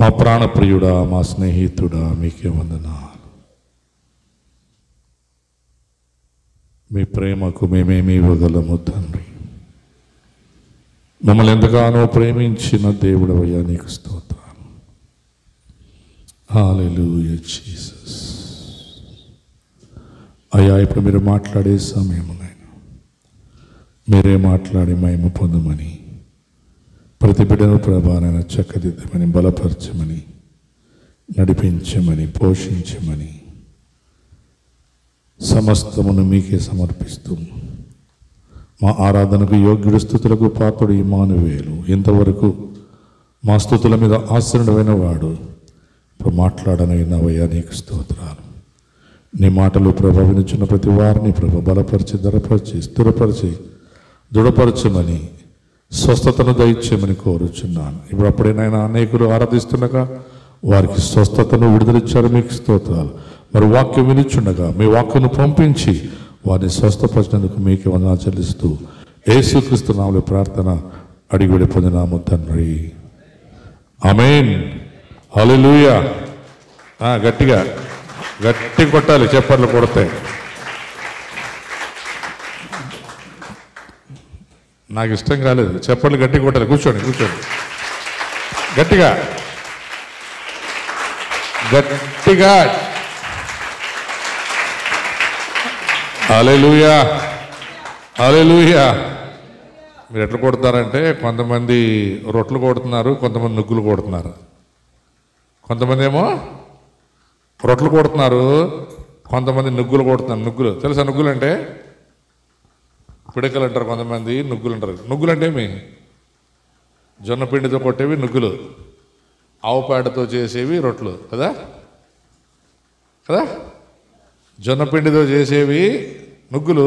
మా ప్రాణప్రియుడా, మా స్నేహితుడా, మీకే వందనాలు. మీ ప్రేమకు మేమేమి ఇవ్వగలము తండ్రి. మమ్మల్ని ఎంతగానో ప్రేమించిన దేవుడవయ్యా, నీకు స్తోత్రాలు. హల్లెలూయా జీసస్. అయ్యా, ఇప్పుడు మీరు మాట్లాడే సమయమునైనా మీరే మాట్లాడి మహిమ పొందమని, ప్రతి బిడ్డను ప్రభానైనా చక్కదిద్దమని, బలపరచమని, నడిపించమని, పోషించమని సమస్తమును మీకే సమర్పిస్తూ మా ఆరాధనకు యోగ్యుడు, స్తుతులకు పాత్రుడు ఇమ్మానువేలు, ఇంతవరకు మా స్తుతుల మీద ఆశ్రయుడైన వాడు ఇప్పుడు మాట్లాడనైనవయ్యా, నీకు స్తోత్రాలు. నీ మాటలు ప్రభ వినుచున్న ప్రతి వారిని ప్రభ బలపరిచి, ధరపరిచి, స్థిరపరిచి, దృఢపరచమని, స్వస్థతను దయచేయమని కోరుచున్నాను. ఇప్పుడు అప్పుడేనైనా అనేకులు ఆరాధిస్తుండగా వారికి స్వస్థతను విడుదలిచ్చారు, మీకు స్తోత్రాలు. మరి వాక్యం వినిచుండగా మీ వాక్యను పంపించి వారిని స్వస్థపరిచినందుకు మీకే వందనాలు చెల్లిస్తూ యేసుక్రీస్తు నామములో ప్రార్థన అడిగి పొందినాము తండ్రి, ఆమేన్. హల్లెలూయా. గట్టిగా గట్టి కొట్టాలి, చప్పట్లు కొడితే. నాకు ఇష్టం కాలేదు, చప్పట్లు గట్టి కొట్టాలి. కూర్చోండి కూర్చోండి, గట్టిగా గట్టిగా. హల్లెలూయా హల్లెలూయా. మీరు ఎట్లా కొడతారంటే, కొంతమంది రొట్టెలు కొడుతున్నారు, కొంతమంది నుగ్గులు కొడుతున్నారు. కొంతమంది ఏమో రొట్టెలు కొడుతున్నారు, కొంతమంది నుగ్గులు కొడుతున్నారు. నుగ్గులు తెలుసా? నుగ్గులు అంటే పిడకలు అంటారు, కొంతమంది నుగ్గులు అంటారు. నుగ్గులు అంటే ఏమి? జొన్న పిండితో కొట్టేవి నుగ్గులు, ఆవు పేడతో చేసేవి రొట్టెలు కదా కదా. జొన్న పిండితో చేసేవి నుగ్గులు,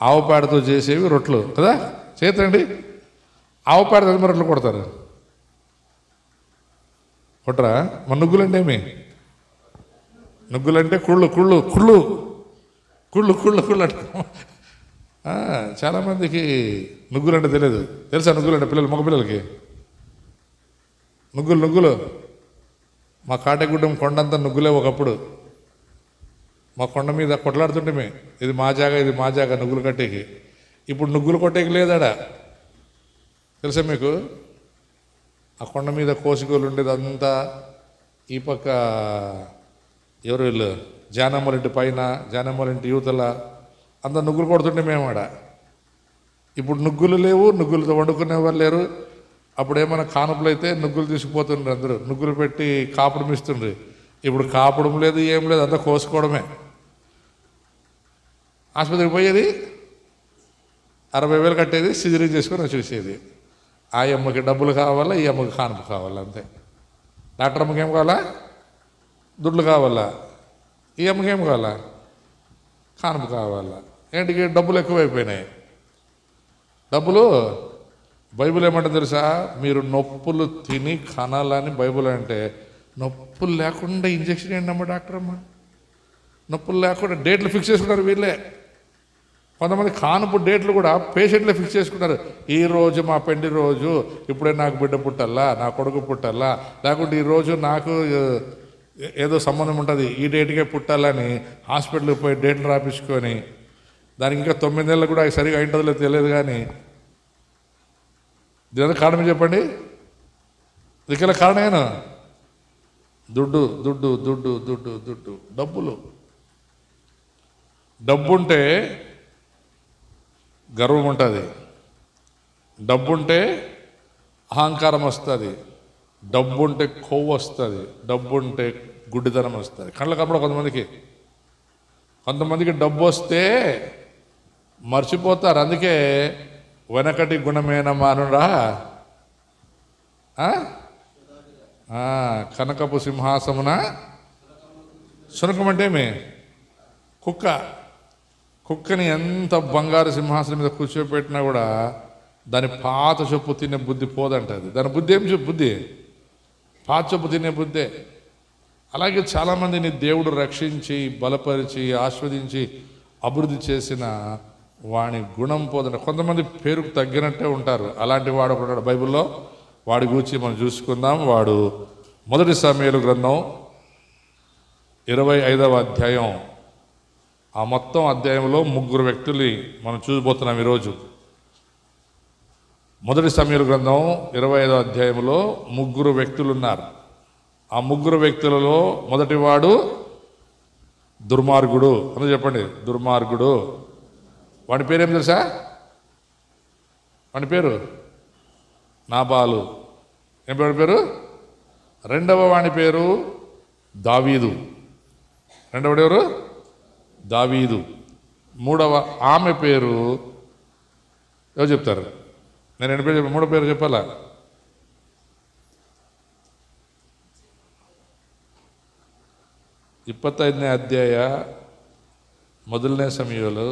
ఆవు పేడతో చేసేవి రొట్టెలు కదా. చేతండి, ఆవు పేడ తదిమ రొట్టెలు కొడతారు, కొట్టరా? మన నుగ్గులు అంటే ఏమి? నుగ్గులు అంటే కుళ్ళు కుళ్ళు కుళ్ళు కుళ్ళు కుళ్ళు కుళ్ళు అంటారు. చాలామందికి నుగ్గులు అంటే తెలియదు. తెలుసా నుగ్గులు అంటే? పిల్లలు, మగపిల్లలకి నుగ్గులు నుగ్గులు. మా కాటెగుడ్డం కొండంతా నుగ్గులే ఒకప్పుడు. మా కొండ మీద కొట్లాడుతుంటే, ఇది మా జాగా, ఇది మా జాగా, నుగ్గులు కట్టేకి. ఇప్పుడు నుగ్గులు కొట్టేకి లేదాడా, తెలుసా మీకు? ఆ కొండ మీద కోసిగోలు ఉండేది అంతా ఈ పక్క ఎవరు వీళ్ళు, జానమ్మలింటి పైన, జానమ్మలింటి యువతల అంతా నుగ్గులు కొడుతుంటే మేము ఆడ. ఇప్పుడు నుగ్గులు లేవు, నుగ్గులతో వండుకునే వాళ్ళు లేరు. అప్పుడు ఏమైనా కానుపులు అయితే నుగ్గులు తీసుకుపోతుండ్రు, అందరూ నుగ్గులు పెట్టి కాపుడం ఇస్తుండ్రు. ఇప్పుడు కాపడం లేదు, ఏం లేదు, అంతా కోసుకోవడమే. ఆసుపత్రికి పోయేది 60,000 కట్టేది, సిజరీ చేసుకొని వచ్చేసేది. ఆ అమ్మకి డబ్బులు కావాలా, ఈ అమ్మకి కానుపు కావాలా, అంతే. డాక్టర్ అమ్మకి ఏం కావాలా? దుడ్లు కావాలా. ఈ అమ్మకి ఏం కావాలా? కానుపు కావాలా. ఏంటికి? డబ్బులు ఎక్కువైపోయినాయి. డబ్బులు. బైబిల్ ఏమంటుంది తెలుసా? మీరు నొప్పులు తిని కనాలని బైబిల్ అంటే, నొప్పులు లేకుండా ఇంజక్షన్ ఏంటమ్మా డాక్టర్ అమ్మ? నొప్పులు లేకుండా డేట్లు ఫిక్స్ చేసుకుంటారు వీళ్ళే. కొంతమంది కానుపు డేట్లు కూడా పేషెంట్లే ఫిక్స్ చేసుకుంటారు. ఈరోజు మా పెండి రోజు, ఇప్పుడే నాకు బిడ్డ పుట్టల్లా, నా కొడుకు పుట్టల్లా, లేకుంటే ఈరోజు నాకు ఏదో సంబంధం ఉంటుంది, ఈ డేట్కే పుట్టాలని హాస్పిటల్కి పోయి డేట్లు రాపించుకొని, దానికి ఇంకా 9 నెలలు కూడా సరిగా అయింటుందో తెలియదు. కానీ దీని కారణం చెప్పండి, దీనికల కారణమేనా? దుడ్డు దుడ్డు దుడ్డు దుడ్డు దుడ్డు, డబ్బులు. డబ్బుంటే గర్వం ఉంటుంది, డబ్బుంటే అహంకారం వస్తుంది, డబ్బుంటే కొవ్వు వస్తుంది, డబ్బుంటే గుడ్డితనం వస్తుంది. కళ్ళ కనపడ కొంతమందికి డబ్బు వస్తే మర్చిపోతారు. అందుకే వెనకటి గుణమైన మానురా కనకపు సింహాసమున శునకం అంటే ఏమి? కుక్క. కుక్కని ఎంత బంగారు సింహాసనం మీద కూర్చోబెట్టినా కూడా దాని పాత చొప్పు తినే బుద్ధి పోదంటది. దాని బుద్ధి ఏం చెప్పు? బుద్ధి పాత చొప్పు తినే బుద్ధే. అలాగే చాలామందిని దేవుడు రక్షించి, బలపరిచి, ఆస్వాదించి, అభివృద్ధి చేసిన వాని గుణం పోదంట. కొంతమంది పేరుకు తగ్గినట్టే ఉంటారు. అలాంటి వాడు ఒకడు బైబిల్లో వాడి గురించి మనం చూసుకుందాం. వాడు మొదటి సమూయేలు గ్రంథం 25వ అధ్యాయం. ఆ మొత్తం అధ్యాయంలో 3 వ్యక్తుల్ని మనం చూసిపోతున్నాం ఈరోజు. మొదటి సమూయేలు గ్రంథం 25వ అధ్యాయంలో 3 వ్యక్తులు ఉన్నారు. ఆ 3 వ్యక్తులలో మొదటివాడు దుర్మార్గుడు. అందరూ చెప్పండి, దుర్మార్గుడు. వాడి పేరేం తెలుసా? వాడి పేరు నాబాలు. ఏం పేరు? రెండవ వాడి పేరు దావీదు. రెండవడు ఎవరు? దావీదు. మూడవ ఆమె పేరు ఎవరు చెప్తారు? నేను 2 పేరు చెప్పాను, 3 పేరు చెప్పాలా? ಇಪ್ಪತ್ತೈದನೇ ಅಧ್ಯಾಯ ಮೊದಲನೇ ಸಮಯಲು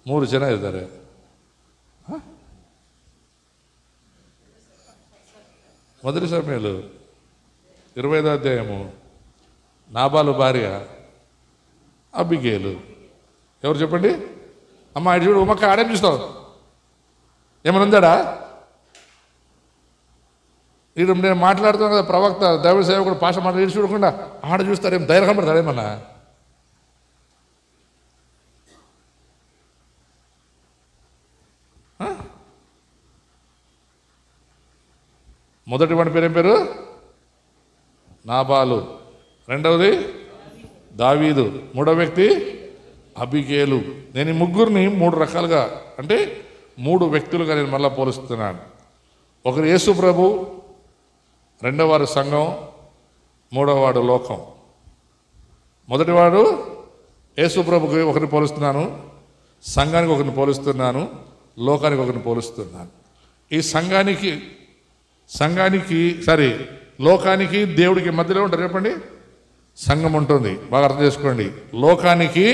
3 ಜನ ಇದ್ದಾರೆ. మొదటి సమూయేలు 25వ అధ్యాయము. నాబాలు భార్య అబిగేలు. ఎవరు చెప్పండి? అమ్మ ఇటు చూడు, ఉమ్మక్క ఆడేం చూస్తావు? ఏమైనా ఉందాడా? ఇటు నేను మాట్లాడుతున్నాను కదా, ప్రవక్త దైవ సేవకుడు భాష మాట్లాడి చూడకుండా ఆడ చూస్తారేం? ధైర్యం కనబడతాడేమన్నా? మొదటి వాడి పేరు ఏం పేరు? నాబాలు. రెండవది దావీదు. మూడవ వ్యక్తి అబిగేలు. నేను ఈ ముగ్గురిని 3 రకాలుగా, అంటే 3 వ్యక్తులుగా నేను మళ్ళీ పోలుస్తున్నాను. ఒకరు యేసు ప్రభు, రెండవవాడు సంఘం, మూడవవాడు లోకం. మొదటివాడు యేసు ప్రభుకి ఒకరిని పోలుస్తున్నాను, సంఘానికి ఒకరిని పోలుస్తున్నాను, లోకానికి ఒకరిని పోలుస్తున్నాను. ఈ లోకానికి దేవుడికి మధ్యలో ఉంటారు. చెప్పండి, సంఘం ఉంటుంది. బాగా అర్థం చేసుకోండి. లోకానికి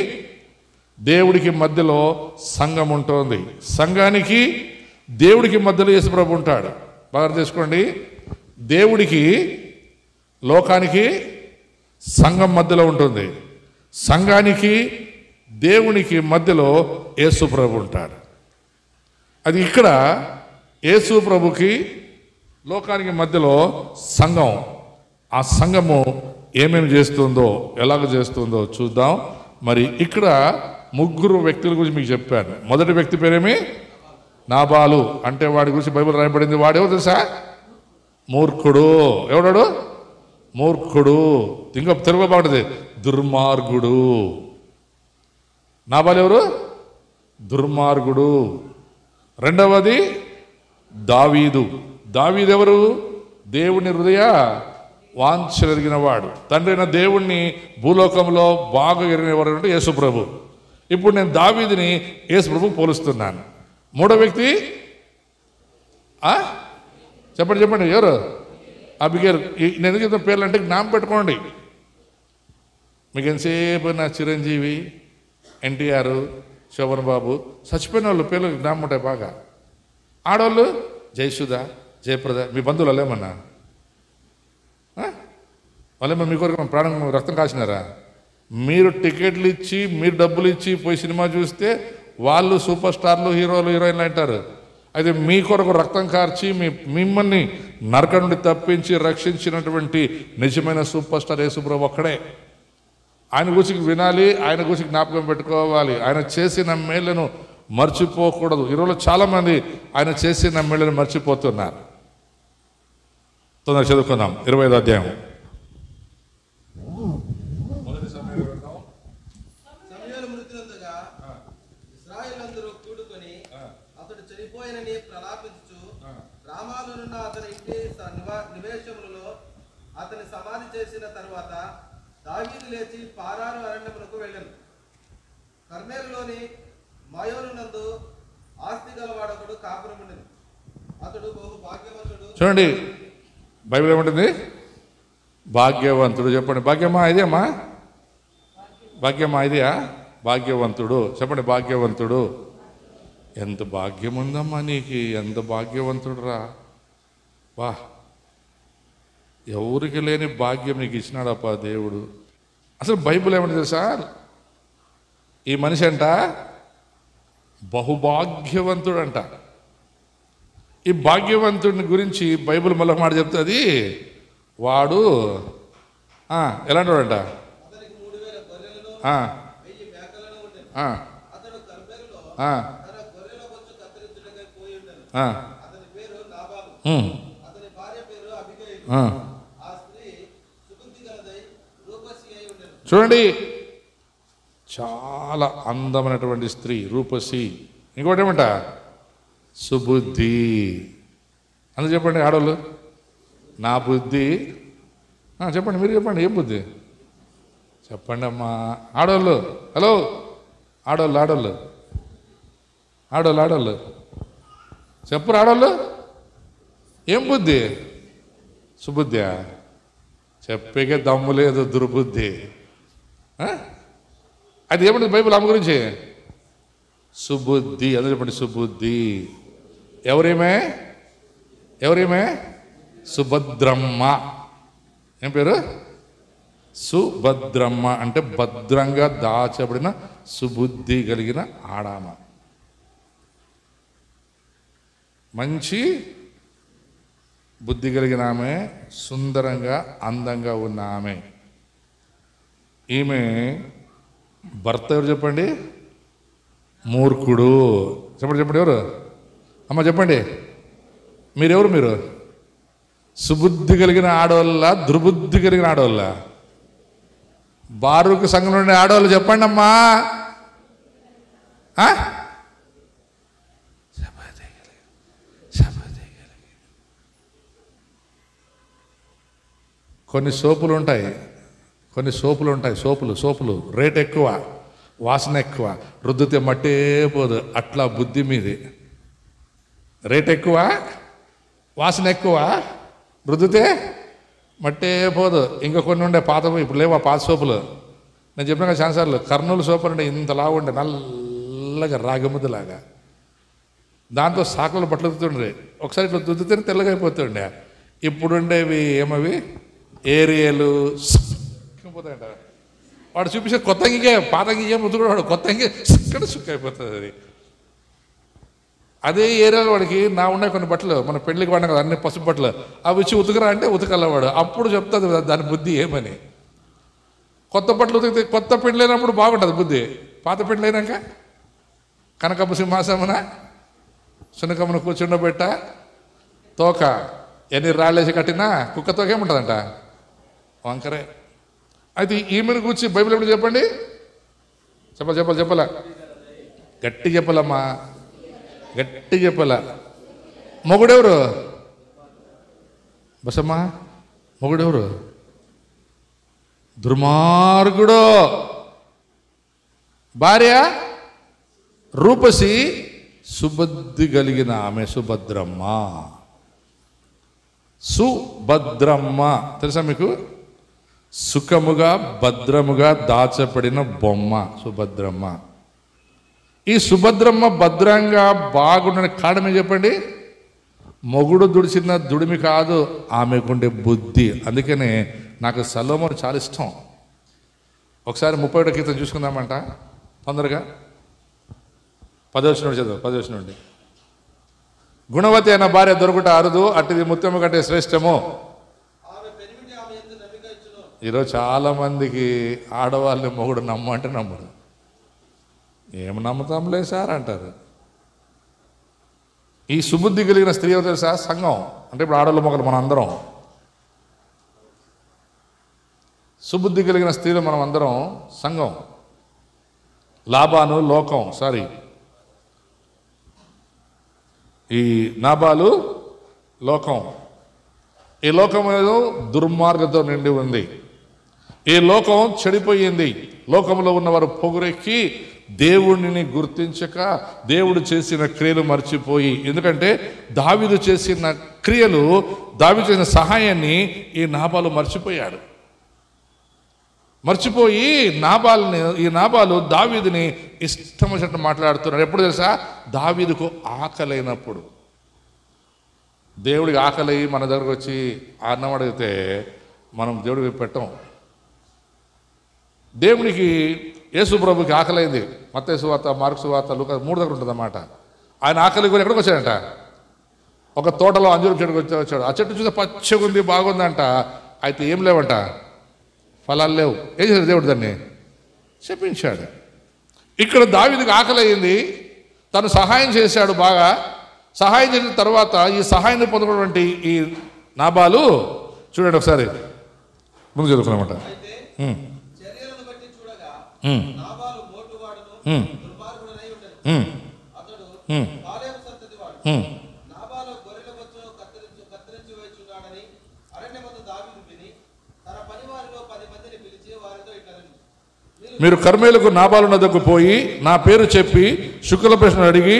దేవుడికి మధ్యలో సంఘం ఉంటుంది. సంఘానికి దేవుడికి మధ్యలో యేసు ప్రభు ఉంటాడు. బాగా అర్థం చేసుకోండి. దేవుడికి లోకానికి సంఘం మధ్యలో ఉంటుంది. సంఘానికి దేవునికి మధ్యలో యేసు ప్రభు ఉంటాడు. అది ఇక్కడ యేసు ప్రభుకి లోకానికి మధ్యలో సంఘం. ఆ సంఘము ఏమేమి చేస్తుందో, ఎలాగ చేస్తుందో చూద్దాం. మరి ఇక్కడ 3 వ్యక్తుల గురించి మీకు చెప్పాను. మొదటి వ్యక్తి పేరేమి? నాబాలు. అంటే వాడి గురించి బైబిల్ రాయబడింది. వాడేవో తెలుసా? మూర్ఖుడు. ఎవడాడు? మూర్ఖుడు. ఇంకా తెలుగు బాగుంటుంది, దుర్మార్గుడు. నాబాలు ఎవరు? దుర్మార్గుడు. రెండవది దావీదు. దావీదు ఎవరు? దేవుని హృదయ వాంఛలెరిగిన వాడు. తండ్రి అయిన దేవుణ్ణి భూలోకంలో బాగా ఎరిగినవాడు అంటే యేసు ప్రభు. ఇప్పుడు నేను దావీదుని యేసు ప్రభుకు పోలుస్తున్నాను. మూడో వ్యక్తి చెప్పండి ఎవరు? అబిగేలు. నేను ఎందుకు చెప్తాను పేర్లు అంటే జ్ఞాపకం పెట్టుకోండి. మీకు ఎంతసేపు నా చిరంజీవి, ఎన్టీఆర్, శోభన్ బాబు, చచ్చిపోయిన వాళ్ళు పేర్లు జ్ఞాపకం ఉంటాయి బాగా. ఆడవాళ్ళు జయసుధ, జయప్రద. మీ బంధువులు వాళ్ళేమన్నా వాళ్ళేమన్నా మీ కొరకు ప్రాణం రక్తం కాసినారా? మీరు టికెట్లు ఇచ్చి, మీరు డబ్బులు ఇచ్చి పోయి సినిమా చూస్తే వాళ్ళు సూపర్ స్టార్లు, హీరోలు, హీరోయిన్లు అంటారు. అయితే మీ కొరకు రక్తం కార్చి మిమ్మల్ని నరక నుండి తప్పించి రక్షించినటువంటి నిజమైన సూపర్ స్టార్ యేసు ప్రభు ఒక్కడే. ఆయన గురించి వినాలి, ఆయన గురించి జ్ఞాపకం పెట్టుకోవాలి. ఆయన చేసిన మేళ్లను మర్చిపోకూడదు. ఈరోజు చాలామంది ఆయన చేసిన మేళ్లను మర్చిపోతున్నారు. తొందరగా చదువుకుందాం. 25వ అధ్యాయం. అతని సమాధి చేసిన తరువాత దావీదు లేచి పారాను అరణ్యమునకు వెళ్ళాను. కర్మేలులోని మాయోనునందు ఆస్తి గలవాడొకడు కాపురముండెను. అతడు బహు భాగ్యవంతుడు. చూడండి, బైబిల్ ఏముంటుంది? భాగ్యవంతుడు. చెప్పండి, భాగ్యమా ఇదేమ్మా? భాగ్యమా ఇదియా? భాగ్యవంతుడు. చెప్పండి, భాగ్యవంతుడు. ఎంత భాగ్యం ఉందమ్మా నీకు, ఎంత భాగ్యవంతుడు రా. వా, ఎవరికి లేని భాగ్యం నీకు ఇచ్చినాడప్పా దేవుడు. అసలు బైబిల్ ఏమంటే తెలుసా? ఈ మనిషి అంట బహుభాగ్యవంతుడు అంట. ఈ భాగ్యవంతుడిని గురించి బైబిల్ మళ్ళీ మాట చెప్తుంది. వాడు ఎలాంటి వాడంట? అతనికి 3000 గొర్రెలను ఆ, 1000 మేకలను ఉండెను. ఆ, అతడు కర్మెలులో ఆ, తన గొర్రెల బొచ్చు కత్తిరించుటకై పోయి ఉండెను. ఆ, అతని పేరు నాబాలు. ఉమ్, అతని భార్య పేరు అబిగయీలు. ఆ. ఆ స్త్రీ సుబుద్ధి గలదై రూపసి అయి ఉండెను. చూడండి, చాలా అందమైనటువంటి స్త్రీ, రూపసి. ఇంకోటి ఏమంట? సుబుద్ధి. అందుకు చెప్పండి ఆడవాళ్ళు, నా బుద్ధి. చెప్పండి, మీరు చెప్పండి, ఏం బుద్ధి చెప్పండి అమ్మా. ఆడవాళ్ళు, హలో, ఆడవాళ్ళు ఆడవాళ్ళు ఆడవాళ్ళు ఆడవాళ్ళు చెప్పరు. ఆడవాళ్ళు ఏం బుద్ధి? సుబుద్ధి. చెప్పేకే దమ్ము లేదు, దుర్బుద్ధి. అది ఏమంటుంది బైబిల్ ఆమె గురించి? సుబుద్ధి. అదే చెప్పండి, సుబుద్ధి. ఎవరేమే? ఎవరేమే? సుభద్రమ్మ. ఏం పేరు? సుభద్రమ్మ. అంటే భద్రంగా దాచబడిన సుబుద్ధి కలిగిన ఆడామ, మంచి బుద్ధి కలిగిన ఆమె, సుందరంగా అందంగా ఉన్న ఆమె. ఈమె భర్త ఎవరు చెప్పండి? మూర్ఖుడు. చెప్పండి చెప్పండి, ఎవరు అమ్మ చెప్పండి, మీరెవరు? మీరు సుబుద్ధి కలిగిన ఆడవాళ్ళ, దుర్బుద్ధి కలిగిన ఆడవాళ్ళ? బారూకు సంఘంలో ఉండే ఆడవాళ్ళు చెప్పండి అమ్మా. కొన్ని సోపులు ఉంటాయి, కొన్ని సోపులు ఉంటాయి, సోపులు రేట్ ఎక్కువ, వాసన ఎక్కువ, రుద్దితే మట్టే పోదు. అట్లా బుద్ధి మీది. రేట్ ఎక్కువ, వాసన ఎక్కువ, రుద్దితే మట్టే పోదు. ఇంకా కొన్ని ఉండే పాత, ఇప్పుడు లేవు ఆ పాత సోపులు. నేను చెప్పిన కదా ఛాన్సార్లు, కర్నూలు సోపు అంటే ఇంతలా ఉండే, నల్లగా రాగిముద్దలాగా. దాంతో సాకులు బట్టలు దుద్దుతుండే. ఒకసారి ఇట్లా దుద్దితేనే తెల్లగా అయిపోతుండే. ఇప్పుడుండేవి ఏమవి? ఏరియాలు పోతాయంట. వాడు చూపించే కొత్త అంగికే, పాత అంగికే ముద్దుకున్నాడు, కొత్త అంగి ఇక్కడ సుక్క అయిపోతుంది. అది అదే ఏరియాలో వాడికి నా ఉన్నాయి కొన్ని బట్టలు, మన పెళ్లికి వాడిన కదా అన్ని పసుపు బట్టలు, అవి వచ్చి ఉతకరా అంటే ఉతకల్లవాడు. అప్పుడు చెప్తుంది దాని బుద్ధి ఏమని. కొత్త బట్టలు ఉతికితే, కొత్త పెండ్లు అయినప్పుడు బాగుంటుంది బుద్ధి. పాత పెండ్లు అయినాక కనకపు సింహాసమున సునకమును కూర్చుండబెట్ట, తోక ఎన్ని రాళ్ళేసి కట్టినా కుక్క తోక ఏముంటుందంట? వంకరే. అయితే ఈమెను కూర్చి బైబిల్ ఎప్పుడు చెప్పండి, చెప్పాలా? గట్టి చెప్పాలమ్మా, గట్టి చెప్పాల. మొగుడెవరు? బసమ్మా, మొగుడెవరు? దుర్మార్గుడు. భార్య రూపసి, సుబుద్ధి కలిగిన ఆమె సుభద్రమ్మ. సుభద్రమ్మ తెలుసా మీకు? సుఖముగా భద్రముగా దాచబడిన బొమ్మ సుభద్రమ్మ. ఈ సుభద్రమ్మ భద్రంగా బాగుండని కారణం ఏం చెప్పండి? మొగుడు దుడిచిన దుడిమి కాదు, ఆమెకుండే బుద్ధి. అందుకనే నాకు సొలొమోను చాలా ఇష్టం. ఒకసారి 31 కీర్తన చూసుకుందామంట తొందరగా. 10వ వచనం చదువు, 10వ వచనం నుండి. గుణవతి అయిన భార్య దొరుకుట అరుదు, అట్టిది ముత్యము కంటే శ్రేష్టము. ఈరోజు చాలా మందికి ఆడవాళ్ళని మొగుడు నమ్మంటే నమ్మడు. ఏం నమ్ముతాంలే సార్ అంటారు. ఈ సుబుద్ధి కలిగిన స్త్రీ ఎవరు తెలుసా? సంఘం. అంటే ఇప్పుడు ఆడవాళ్ళ మొగలు మనం అందరం సుబుద్ధి కలిగిన స్త్రీలు, మనం అందరం సంఘం. లాబాను లోకం, సారీ, ఈ నాబాలు లోకం. ఈ లోకం ఏదో దుర్మార్గంతో నిండి ఉంది. ఈ లోకం చెడిపోయింది. లోకంలో ఉన్నవారు పొగురెక్కి దేవుడిని గుర్తించక దేవుడు చేసిన క్రియలు మర్చిపోయి, ఎందుకంటే దావీదు చేసిన క్రియలు, దావీదు చేసిన సహాయాన్ని ఈ నాబాలు మర్చిపోయాడు. మర్చిపోయి ఈ నాబాలు దావీదుని ఇష్టం వచ్చినట్టు మాట్లాడుతున్నాడు. ఎప్పుడు తెలుసా? దావీదుకు ఆకలైనప్పుడు. దేవుడికి ఆకలి మన దగ్గరకు వచ్చి అన్నం అడిగితే మనం దేవుడికి పెట్టం. దేవుడికి యేసు ప్రభుకి ఆకలైంది. మత్తయి సువార్త, మార్కు సువార్త, లూకా 3 దగ్గర ఉంటుంది అన్నమాట. ఆయన ఆకలి కూడా ఎక్కడికి వచ్చాడంట? ఒక తోటలో అంజూరం చెట్టుకు వచ్చాడు. ఆ చెట్టు చూస్తే పచ్చగా ఉంది, బాగుందంట. అయితే ఏం లేవంట, ఫలాలు లేవు. ఏం చేశాడు దేవుడు? దాన్ని శపించాడు. ఇక్కడ దావీదుకి ఆకలి అయింది, తను సహాయం చేశాడు. బాగా సహాయం చేసిన తర్వాత ఈ సహాయాన్ని పొందుకున్నటువంటి ఈ నాబాలు చూడండి ఒకసారి ముందు చదువుకున్నమాట. అయితే చర్యలను బట్టి చూడగా నాబాలు మోటువాడును దుర్మార్గుడనై ఉండెను. అతడు కాలేబు సంతతివాడు. నాబాలు గొర్రెల బొచ్చును కత్తిరించి వేయుచున్నాడని అరణ్యమందు దావీదు విని తన పనివారిలో 10 మందిని పిలిచి వారితో ఇట్లనెను, మీరు కర్మేలకు నాబాలు నద్దకు పోయి నా పేరు చెప్పి శుక్ల ప్రశ్న అడిగి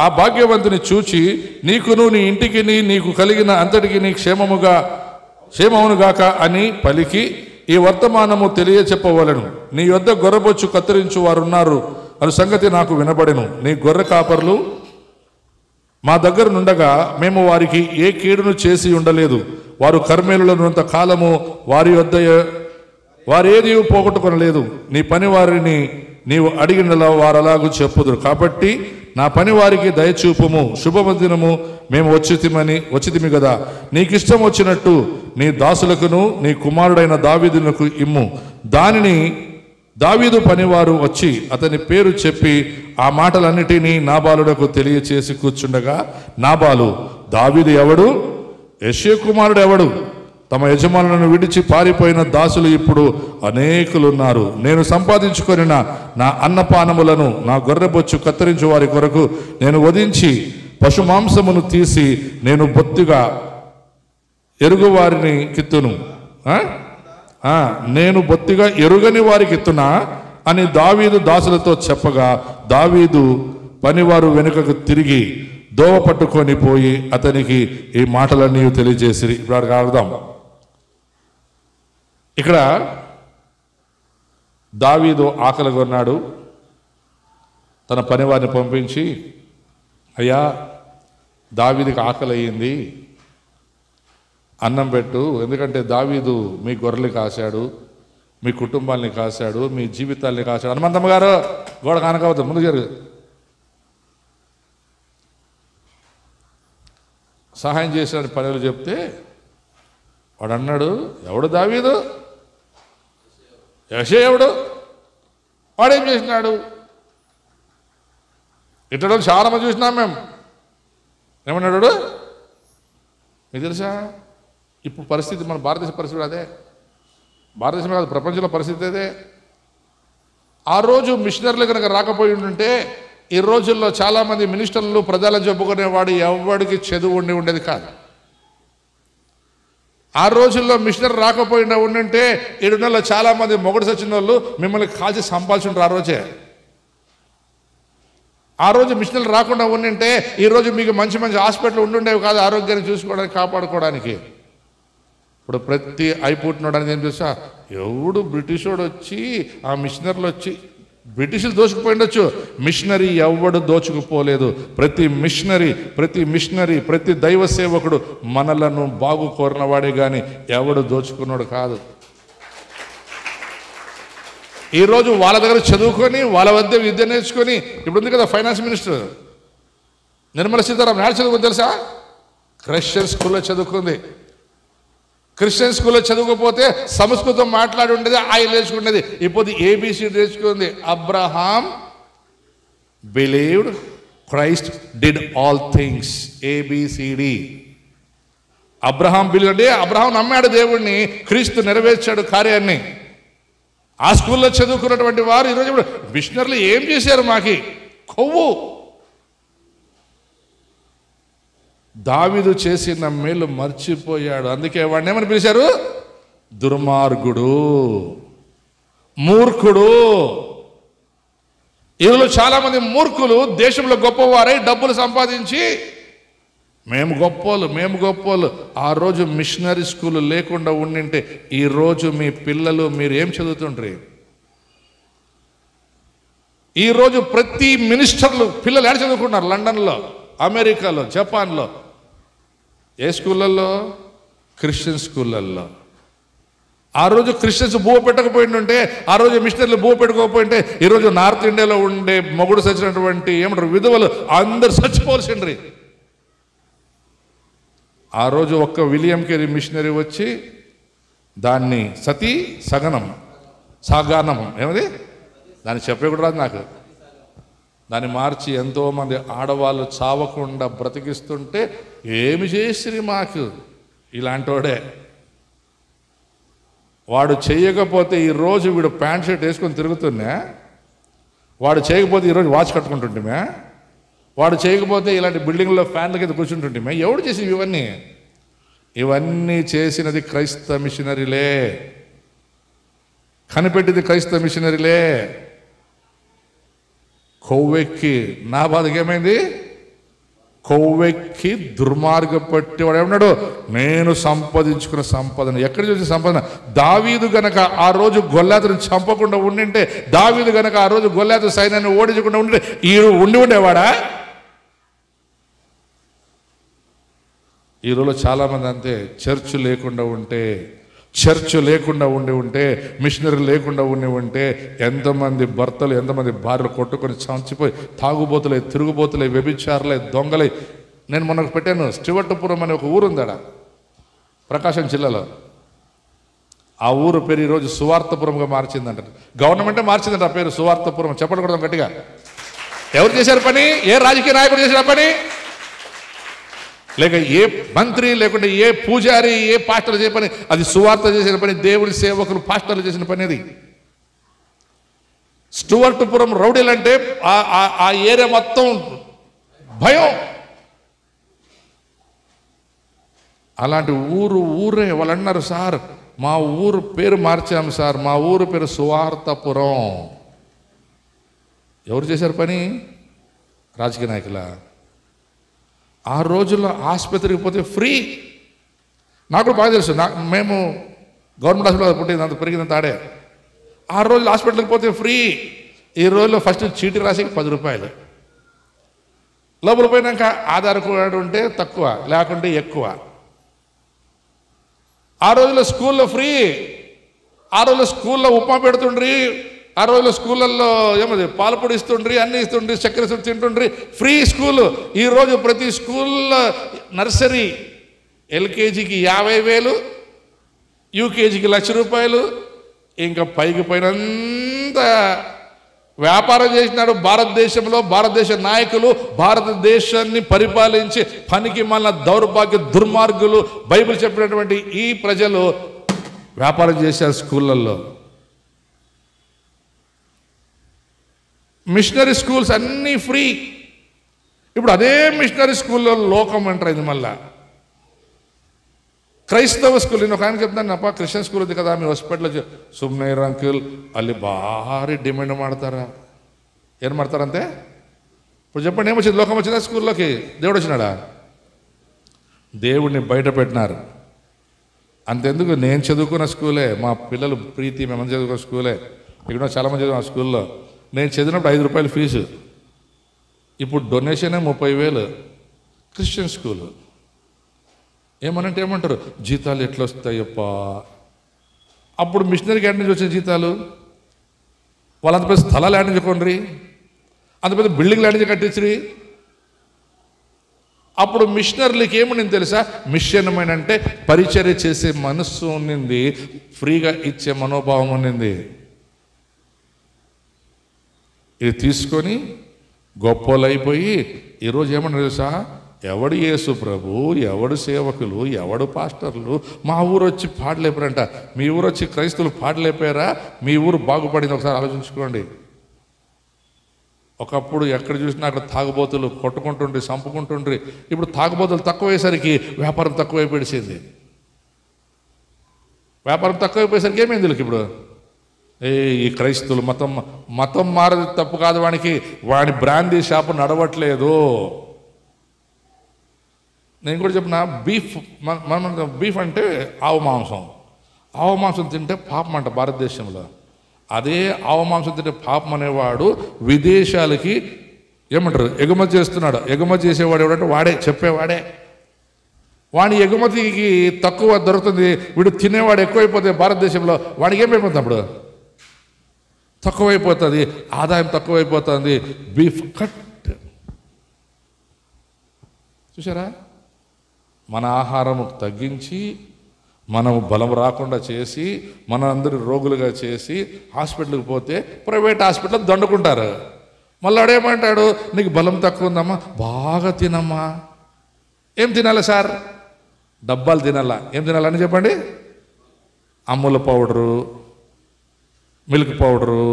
ఆ భాగ్యవంతుని చూచి నీకును నీ ఇంటికి నీకు కలిగిన అంతటికి నీ క్షేమమునుగాక అని పలికి ఈ వర్తమానము తెలియచెప్పవలెను. నీ యొద్ద గొర్రెబొచ్చు కత్తిరించు వారున్నారు అను సంగతి నాకు వినబడెను. నీ గొర్రె కాపర్లు మా దగ్గర నుండగా మేము వారికి ఏ కీడును చేసి ఉండలేదు. వారు కర్మేలులన్నంత కాలము వారేది పోగొట్టుకొనలేదు. నీ పని వారిని నీవు అడిగినలా వారలాగు చెప్పుదురు. కాబట్టి నా పని వారికి దయచూపుము. శుభమందినము మేము వచ్చితిమి కదా. నీకిష్టం వచ్చినట్టు నీ దాసులకును నీ కుమారుడైన దావీదునకు ఇమ్ము. దానిని దావీదు పనివారు వచ్చి అతని పేరు చెప్పి ఆ మాటలన్నిటినీ నాబాలునకు తెలియచేసి కూర్చుండగా నాబాలు, దావీదు ఎవడు? యెషే కుమారుడు ఎవడు? తమ యజమానులను విడిచి పారిపోయిన దాసులు ఇప్పుడు అనేకులున్నారు. నేను సంపాదించుకొనిన నా అన్నపానములను నా గొర్రెబొచ్చు కత్తిరించు వారి కొరకు నేను వధించి పశు మాంసమును తీసి నేను బొత్తిగా ఎరుగు వారిని కిత్తును. నేను బొత్తిగా ఎరుగని వారికి ఎత్తునా అని దావీదు దాసులతో చెప్పగా దావీదు పనివారు వెనుకకు తిరిగి దోవ పట్టుకొని పోయి అతనికి ఈ మాటలన్నీ తెలియజేసిరి. ఇప్పుడు అర్థం. ఇక్కడ దావీదు ఆకలి కొన్నాడు. తన పనివారిని పంపించి, అయ్యా దావీదుకి ఆకలి అయ్యింది, అన్నం పెట్టు. ఎందుకంటే దావీదు మీ గొర్రెలు కాశాడు, మీ కుటుంబాన్ని కాశాడు, మీ జీవితాల్ని కాశాడు. హనుమంతమ్మ గారు గోడ కానకపోతే ముందు జరుగు. సహాయం చేసిన పనులు చెప్తే వాడు అన్నాడు, ఎవడు దావీదు? యెషే ఎవడు? వాడేం చేసినాడు? ఇట్లా చాలా మంది చూసినాం మేము. ఏమన్నాడు? మీకు తెలుసా ఇప్పుడు పరిస్థితి, మన భారతదేశ పరిస్థితి అదే. భారతదేశం కాదు, ప్రపంచంలో పరిస్థితి అదే. ఆ రోజు మిషనరీలు కనుక రాకపోయి ఉంటే ఈ రోజుల్లో చాలామంది మినిస్టర్లు ప్రజలను చెప్పుకునేవాడు ఎవడికి చదువు ఉండేది కాదు. ఆ రోజుల్లో మిషనరీ రాకపోయినా ఉండంటే 7 నెలల్లో చాలామంది మొగుడు సచిన వాళ్ళు మిమ్మల్ని కాల్చి సంపాదించుంటారు. ఆ రోజే. ఆ రోజు మిషనరీ రాకుండా ఉండింటే ఈరోజు మీకు మంచి మంచి హాస్పిటల్ ఉండుండేవి కాదు, ఆరోగ్యాన్ని చూసుకోవడానికి, కాపాడుకోవడానికి. ఇప్పుడు ప్రతి అయిపోతున్నాడని ఏం చేస్తా, ఎవడు బ్రిటిష్ వాడు వచ్చి ఆ మిషనరీలు వచ్చి బ్రిటిషులు దోచుకుపోయిండొచ్చు, మిషనరీ ఎవడు దోచుకుపోలేదు. ప్రతి మిషనరీ ప్రతి దైవ సేవకుడు మనలను బాగు కోరినవాడే కానీ ఎవడు దోచుకున్నాడు కాదు. ఈరోజు వాళ్ళ దగ్గర చదువుకొని వాళ్ళ వద్ద విద్య నేర్చుకొని, ఇప్పుడు ఉంది కదా finance minister Nirmala Sitharaman, add చదువుకుంది తెలుసా? క్రిస్టియన్ స్కూల్లో చదువుకుంది. క్రిస్టియన్ స్కూల్లో చదువుకోపోతే సంస్కృతం మాట్లాడి ఉండేది, ఆయన నేర్చుకునేది. ఇప్పుడు ఏబిసి నేర్చుకుంది. Abraham believed Christ did all things, A B C D. Abraham believe అంటే అబ్రహాం నమ్మాడు దేవుణ్ణి, క్రీస్తు నెరవేర్చాడు కార్యాన్ని. ఆ స్కూల్లో చదువుకున్నటువంటి వారు ఈరోజు మిషనరీలు ఏం చేశారు? మాకి కొవ్వు. దావీదు చేసిన మేలు మర్చిపోయాడు. అందుకే వాడిని ఏమని పిలిచారు? దుర్మార్గుడు, మూర్ఖుడు. ఈరోజు చాలా మంది మూర్ఖులు దేశంలో గొప్పవారై డబ్బులు సంపాదించి మేము గొప్పోళ్ళు. ఆ రోజు మిషనరీ స్కూల్ లేకుండా ఉండింటే ఈరోజు మీ పిల్లలు మీరు ఏం చదువుతుంటారు? ఈరోజు ప్రతి మినిస్టర్లు పిల్లలు ఏడ చదువుకుంటున్నారు? లండన్లో, అమెరికాలో, జపాన్లో. ఏ స్కూళ్ళల్లో? క్రిస్టియన్ స్కూళ్ళల్లో. ఆ రోజు క్రిస్టియన్స్ భూ పెట్టకపోయింటే, ఆ రోజు మిషనరీలు భూ పెట్టుకోకపోయింటే ఈరోజు నార్త్ ఇండియాలో ఉండే మొగుడు చచ్చినటువంటి ఏమంటారు విధవలు అందరు చచ్చిపోవలసిండ్రి. ఆ రోజు ఒక్క విలియం కేరీ మిషనరీ వచ్చి దాన్ని సాగానం ఏమది దాన్ని చెప్పే కూడా రాదు నాకు. దాన్ని మార్చి ఎంతోమంది ఆడవాళ్ళు చావకుండా బ్రతికిస్తుంటే ఏమి చేసిరి మాకు ఇలాంటోడే. వాడు చేయకపోతే ఈరోజు వీడు ప్యాంట్ షర్ట్ వేసుకొని తిరుగుతున్నా, వాడు చేయకపోతే ఈరోజు వాచ్ కట్టుకుంటుంటేమే, వాడు చేయకపోతే ఇలాంటి బిల్డింగ్లో ఫ్యాన్ల కింద కూర్చుంటుంటేమే. ఎవడు చేసి ఇవన్నీ చేసినది క్రైస్తవ మిషనరీలే, కనిపెట్టింది క్రైస్తవ మిషనరీలే. కొవ్వెక్కి నా బాధకి ఏమైంది? కొవ్వెక్కి దుర్మార్గపట్టి వాడు ఏమన్నాడు, నేను సంపాదించుకున్న సంపదను. ఎక్కడ చూసి సంపదన? దావీదు గనక ఆ రోజు గొల్లాతుని చంపకుండా ఉండింటే, దావీదు గనక ఆ రోజు గొల్లాతు సైన్యాన్ని ఓడించకుండా ఉండింటే ఈ ఉండేవాడా? ఈ రోజులో చాలామంది అంతే. చర్చ్ లేకుండా ఉంటే మిషనరీ లేకుండా ఉంటే ఎంతమంది భర్తలు ఎంతమంది భార్యలు కొట్టుకొని చంచిపోయి తాగుబోతులే, తిరుగుబోతులే, వ్యభిచారులే, దొంగలే. నేను మొన్న పెట్టాను, స్టివర్టపురం అనే ఒక ఊరు ఉందాడ ప్రకాశం జిల్లాలో. ఆ ఊరు పేరు ఈరోజు సువార్తపురంగా మార్చిందంట. గవర్నమెంటే మార్చిందంట ఆ పేరు సువార్తపురం. చెప్పకూడదు గట్టిగా. ఎవరు చేశారు పని? ఏ రాజకీయ నాయకుడు చేసిన పని? లేక ఏ మంత్రి, లేకుంటే ఏ పూజారి, ఏ పాస్టర్లు చేసే పని? అది సువార్త చేసిన పని, దేవుడి సేవకులు పాస్టర్లు చేసిన పని. అది స్టువర్ట్పురం రౌడీలు అంటే ఆ ఏరియా మొత్తం భయం. అలాంటి ఊరే వాళ్ళు అన్నారు, సార్ మా ఊరు పేరు మార్చాము సార్, మా ఊరు పేరు సువార్తపురం. ఎవరు చేశారు పని? రాజకీయ నాయకుల. ఆ రోజుల్లో ఆసుపత్రికి పోతే ఫ్రీ. నాకు బాగా తెలుసు, మేము గవర్నమెంట్ హాస్పిటల్ పుట్టింది, అంత పెరిగినంత ఆడే. ఆ రోజులు హాస్పిటల్కి పోతే ఫ్రీ. ఈ రోజుల్లో ఫస్ట్ చీటీ రాసి 10 రూపాయలు. లోపల పోయినాక ఆధార్ కార్డు ఉంటే తక్కువ, లేకుంటే ఎక్కువ. ఆ రోజుల్లో స్కూల్లో ఫ్రీ. ఆ రోజుల్లో స్కూల్లో ఉప్మా పెడుతుండ్రి. ఆ రోజుల్లో స్కూళ్ళల్లో ఏమది పాలపొడి ఇస్తుండ్రి, అన్నీ ఇస్తుండ్రి, చక్కెర తింటుండ్రి. Free school. ఈరోజు ప్రతి స్కూల్లో నర్సరీ ఎల్కేజీకి 50,000, యూకేజీకి 1,00,000 రూపాయలు. ఇంకా పైకి పోయినంత వ్యాపారం చేసినాడు భారతదేశంలో. భారతదేశ నాయకులు భారతదేశాన్ని పరిపాలించి పనికి మళ్ళా దౌర్భాగ్య దుర్మార్గులు, బైబిల్ చెప్పినటువంటి ఈ ప్రజలు వ్యాపారం చేశారు స్కూళ్ళల్లో. మిషనరీ స్కూల్స్ అన్నీ ఫ్రీ. ఇప్పుడు అదే మిషనరీ స్కూల్లో లోకం ఎంటర్ అయింది. మళ్ళా క్రైస్తవ స్కూల్. నేను ఒక ఆయన చెప్తాను, అప్ప క్రిస్టియన్ స్కూల్ ఉంది కదా మీ హాస్పిటల్లో, సుమ్నైర్ అంకుల్ ಅಲ್ಲಿ భారీ డిమాండ్ ಮಾಡ್ತಾరా? ఏం ಮಾಡ್ತಾరంతే? ఇప్పుడు చెప్పండి, ఏమొచ్చింది? లోకం వచ్చిందా స్కూల్లోకి? దేవుడు వచ్చినాడా? దేవుడిని బయట పెట్టినారు. అంతెందుకు, నేను చదువుకున్న స్కూలే, మా పిల్లలు ప్రీతి మేమంతా చదువుకున్న స్కూలే. ఇక్కడ చాలామంది చదివాం ఆ స్కూల్లో. నేను చదివినప్పుడు 5 రూపాయలు ఫీజు. ఇప్పుడు డొనేషనే 30,000. Christian school. ఏమంటారు, జీతాలు ఎట్లా వస్తాయప్పా? అప్పుడు మిషనరీకి యాడ్ నుంచి వచ్చే జీతాలు, వాళ్ళంత పెద్ద స్థలాలు యాడ్ నుంచి కొండ్రి, అంత పెద్ద బిల్డింగ్లు యాడ్ నుంచి కట్టించి. అప్పుడు మిషనరీలకి ఏముండింది తెలుసా? మిషన్ అంటే పరిచర్య చేసే మనస్సు ఉన్నింది, ఫ్రీగా ఇచ్చే మనోభావం ఉన్నింది. ఇది తీసుకొని గొప్పలైపోయి ఈరోజు ఏమన్నా తెలుసా? ఎవడు యేసు ప్రభు, ఎవడు సేవకులు, ఎవడు పాస్టర్లు మా ఊరు వచ్చి పాడలేపారంట. మీ ఊరు వచ్చి క్రైస్తవులు పాడలేపారా? మీ ఊరు బాగుపడింది ఒకసారి ఆలోచించుకోండి. ఒకప్పుడు ఎక్కడ చూసినా అక్కడ తాగుబోతులు కొట్టుకుంటుండ్రి, చంపుకుంటుండ్రి. ఇప్పుడు తాగుబోతులు తక్కువయ్యేసరికి వ్యాపారం తక్కువైపోయింది. వ్యాపారం తక్కువైపోయేసరికి ఏమైంది వీళ్ళకి? ఇప్పుడు ఈ క్రైస్తవులు మతం మారది తప్పు కాదు, వాడి బ్రాందీ షాపు నడవట్లేదు. నేను కూడా చెప్పిన, బీఫ్ అంటే ఆవు మాంసం తింటే పాపం అంట భారతదేశంలో. అదే ఆవు మాంసం తింటే పాపం అనేవాడు విదేశాలకి ఏమంటారు ఎగుమతి చేస్తున్నాడు. ఎగుమతి చేసేవాడు ఎవడంటే వాడే, చెప్పేవాడే. వాడి ఎగుమతికి తక్కువ దొరుకుతుంది, వీడు తినేవాడు ఎక్కువైపోతే భారతదేశంలో వాడికి ఏమైపోతుంది? అప్పుడు తక్కువైపోతుంది, ఆదాయం తక్కువైపోతుంది. బీఫ్ కట్ చూసారా? మన ఆహారము తగ్గించి, మనము బలం రాకుండా చేసి, మనందరి రోగులుగా చేసి హాస్పిటల్కి పోతే ప్రైవేట్ హాస్పిటల్ దండుకుంటారు. మళ్ళీ అడేమంటాడు, నీకు బలం తక్కువ ఉందమ్మా, బాగా తినమ్మా. ఏం తినాలి సార్? డబ్బాలు తినాలా? ఏం తినాలని చెప్పండి? అమ్ముల powder, milk powder.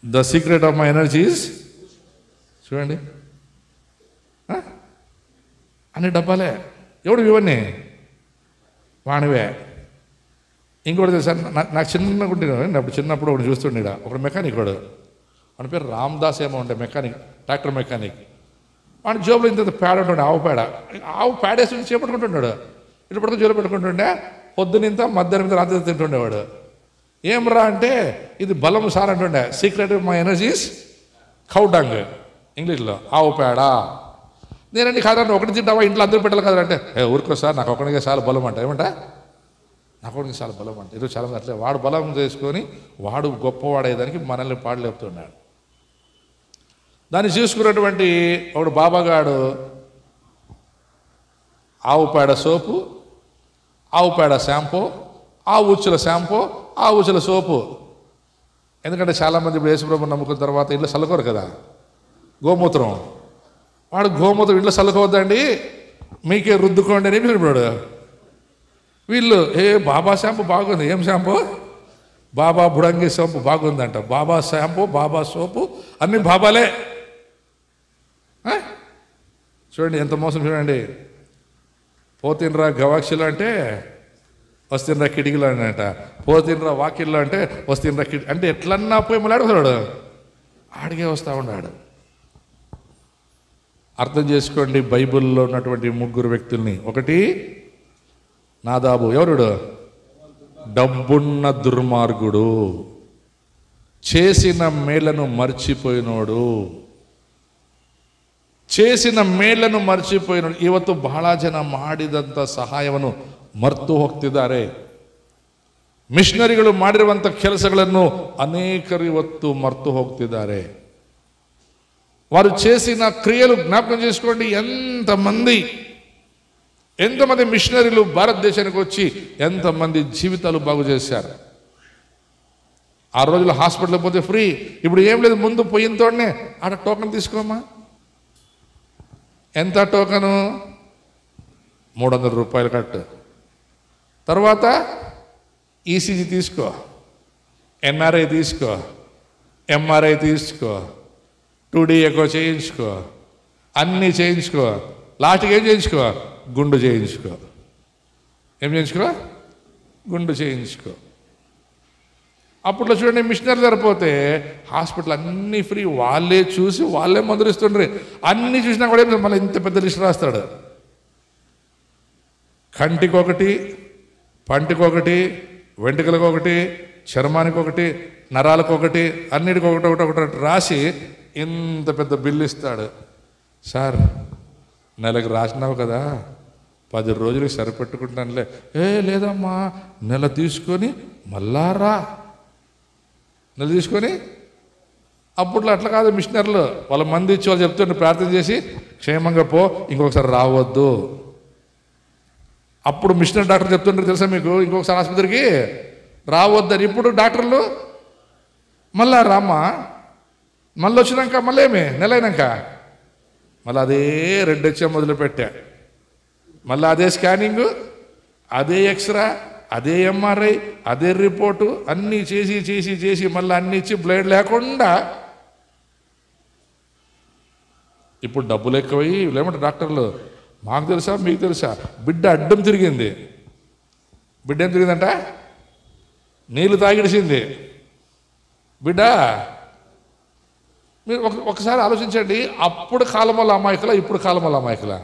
The secret of my energies చూడండి, అన్ని డబ్బాలే. ఎవడు ఇవన్నీ? వాణివే. ఇంకోటి తెలుసా, నాకు చిన్నగా ఉంటే అప్పుడు చిన్నప్పుడు ఒకటి చూస్తుండే, ఒకడు మెకానిక్, వాడు వాడి పేరు రామ్దాస్ ఏమో ఉండే, మెకానిక్, ట్రాక్టర్ మెకానిక్. వాడి జోబులో ఇంత పేడ ఉంటుండే, ఆవు పేడ. ఆవు పేడేసి చేపట్టుకుంటున్నాడు, ఇటు పడుకుని జోలు పెట్టుకుంటుండే. పొద్దునింత మధ్యాహ్నం రాత్రి తింటుండేవాడు. ఏం రా అంటే, ఇది బలం సార్ అంటుండే. Secret of my energies cow dung, ఇంగ్లీష్లో ఆవు పేడ. నేనండి కాదండి, ఒకటి తింటావా, ఇంట్లో అందరూ పెట్టాలి కదంటే, ఊరుకో సార్, నాకు ఒకటికే చాలా బలం అంట. ఏమంట? నాకు ఒకటికి చాలా బలం అంట. ఈరోజు చాలా మంది అట్లే వాడు బలం చేసుకొని వాడు గొప్పవాడేదానికి మనల్ని పాడలేపుతున్నాడు. దాన్ని చూసుకున్నటువంటి ఒకడు బాబాగాడు ఆవు పేడ సోపు, ఆవు పేడ షాంపూ, ఆవు ఉచ్చుల షాంపూ, ఆవు ఉచ్చుల సోపు. ఎందుకంటే చాలామంది ఇప్పుడు యేసుప్రభుని నమ్ముకున్న తర్వాత ఇంట్లో చల్లుకోరు కదా, గోమూత్రం. వాడు గోమూత్రం ఇంట్లో చల్లుకోవద్దండి, మీకే రుద్దుకోండి అని చెప్పాడు. వీళ్ళు బాబా షాంపూ బాగుంది. ఏం షాంపూ? బాబా బుడంగి సోపు బాగుందంట. బాబా షాంపూ, బాబా సోపు అన్నీ బాబాలే. చూడండి ఎంత మోసం. చూడండి, పోతినరా గవాక్షిలో అంటే వస్తుండ్రా కిటికీలో అంట, పోతినరా వాకిల్లో అంటే వస్తుండ్రా అంటే ఎట్లన్నా పోయి మళ్ళీ అడుగుతాడు, ఆడిగే వస్తూ ఉన్నాడు. అర్థం చేసుకోండి బైబిల్లో ఉన్నటువంటి ముగ్గురు వ్యక్తుల్ని. ఒకటి నాదాబు, ఎవరుడు? డబ్బున్న దుర్మార్గుడు, చేసిన మేళ్లను మర్చిపోయినోడు. చేసిన ಮೇಲನ್ನು ಮರ್ಚಿಪೋಯಿನ ಇವತ್ತು ಬಹಳ ಜನ ಮಾಡಿದಂಥ ಸಹಾಯವನ್ನು ಮರ್ತು ಹೋಗ್ತಿದ್ದಾರೆ. ಮಿಷನರಿಗಳು ಮಾಡಿರುವಂಥ ಕೆಲಸಗಳನ್ನು ಅನೇಕರು ಇವತ್ತು ಮರ್ತು ಹೋಗ್ತಿದ್ದಾರೆ. వారు చేసిన క్రియలు జ్ఞాపకం చేసుకోండి. ఎంతమంది మిషనరీలు భారతదేశానికి వచ్చి ఎంతమంది జీవితాలు బాగు చేశారు. ఆ రోజుల్లో హాస్పిటల్కి పోతే ఫ్రీ, ఇప్పుడు ఏం లేదు, ముందు పోయినతోనే ఆడ టోకెన్ తీసుకోమా. ఎంత టోకను? 300 రూపాయలు కట్టు. తర్వాత ఈసీజీ తీసుకో, ఎన్ఆర్ఐ తీసుకో, ఎంఆర్ఐ తీసుకో, 2D ఎకో చేయించుకో, అన్నీ చేయించుకో. లాస్ట్కి ఏం చేయించుకో? గుండు చేయించుకో. ఏం చేయించుకో? గుండు చేయించుకో. అప్పట్లో చూడండి, మిషనరీ సరిపోతే హాస్పిటల్ అన్నీ ఫ్రీ, వాళ్ళే చూసి వాళ్ళే మందులు ఇస్తుండ్రి. అన్నీ చూసినా కూడా మళ్ళీ ఇంత పెద్ద లిస్ట్ రాస్తాడు. కంటికొకటి, పంటికొకటి, వెంట్రుకలకొకటి, చర్మానికి ఒకటి, నరాలకు ఒకటి, అన్నిటికి ఒకటి రాసి ఇంత పెద్ద బిల్లు ఇస్తాడు. సార్ నెలకు రాసినావు కదా, 10 రోజులకు సరిపెట్టుకుంటానులే. లేదమ్మా, నెల తీసుకొని మళ్ళా రా. నెల తీసుకొని అప్పట్లో అట్లా కాదు. మిషనర్లు వాళ్ళ మంది ఇచ్చి వాళ్ళు చెప్తుంటే ప్రార్థన చేసి క్షేమంగా పో, ఇంకొకసారి రావద్దు. అప్పుడు మిషనరీ డాక్టర్ చెప్తుంటారు తెలుసా మీకు, ఇంకొకసారి ఆసుపత్రికి రావద్దని. ఇప్పుడు డాక్టర్లు మళ్ళా రామ్మా, మళ్ళీ వచ్చినాక మళ్ళీ ఏమి నెల అయినాక మళ్ళీ అదే రెడ్ హెచ్ఎం మొదలుపెట్టా, మళ్ళీ అదే స్కానింగు, అదే ఎక్స్రా, అదే ఎంఆర్ఐ, అదే రిపోర్టు, అన్నీ చేసి చేసి చేసి మళ్ళీ అన్ని ఇచ్చి బ్లేడ్ లేకుండా. ఇప్పుడు డబ్బులు ఎక్కువయ్యి లేమంటే డాక్టర్లు, మాకు తెలుసా మీకు తెలుసా, బిడ్డ అడ్డం తిరిగింది. బిడ్డ ఏం తిరిగిందంట? నీళ్ళు తాగిడిసింది బిడ్డ. మీరు ఒకసారి ఆలోచించండి, అప్పుడు కాలం వల్ల అమాయకుల, ఇప్పుడు కాలం వల్ల అమాయకుల?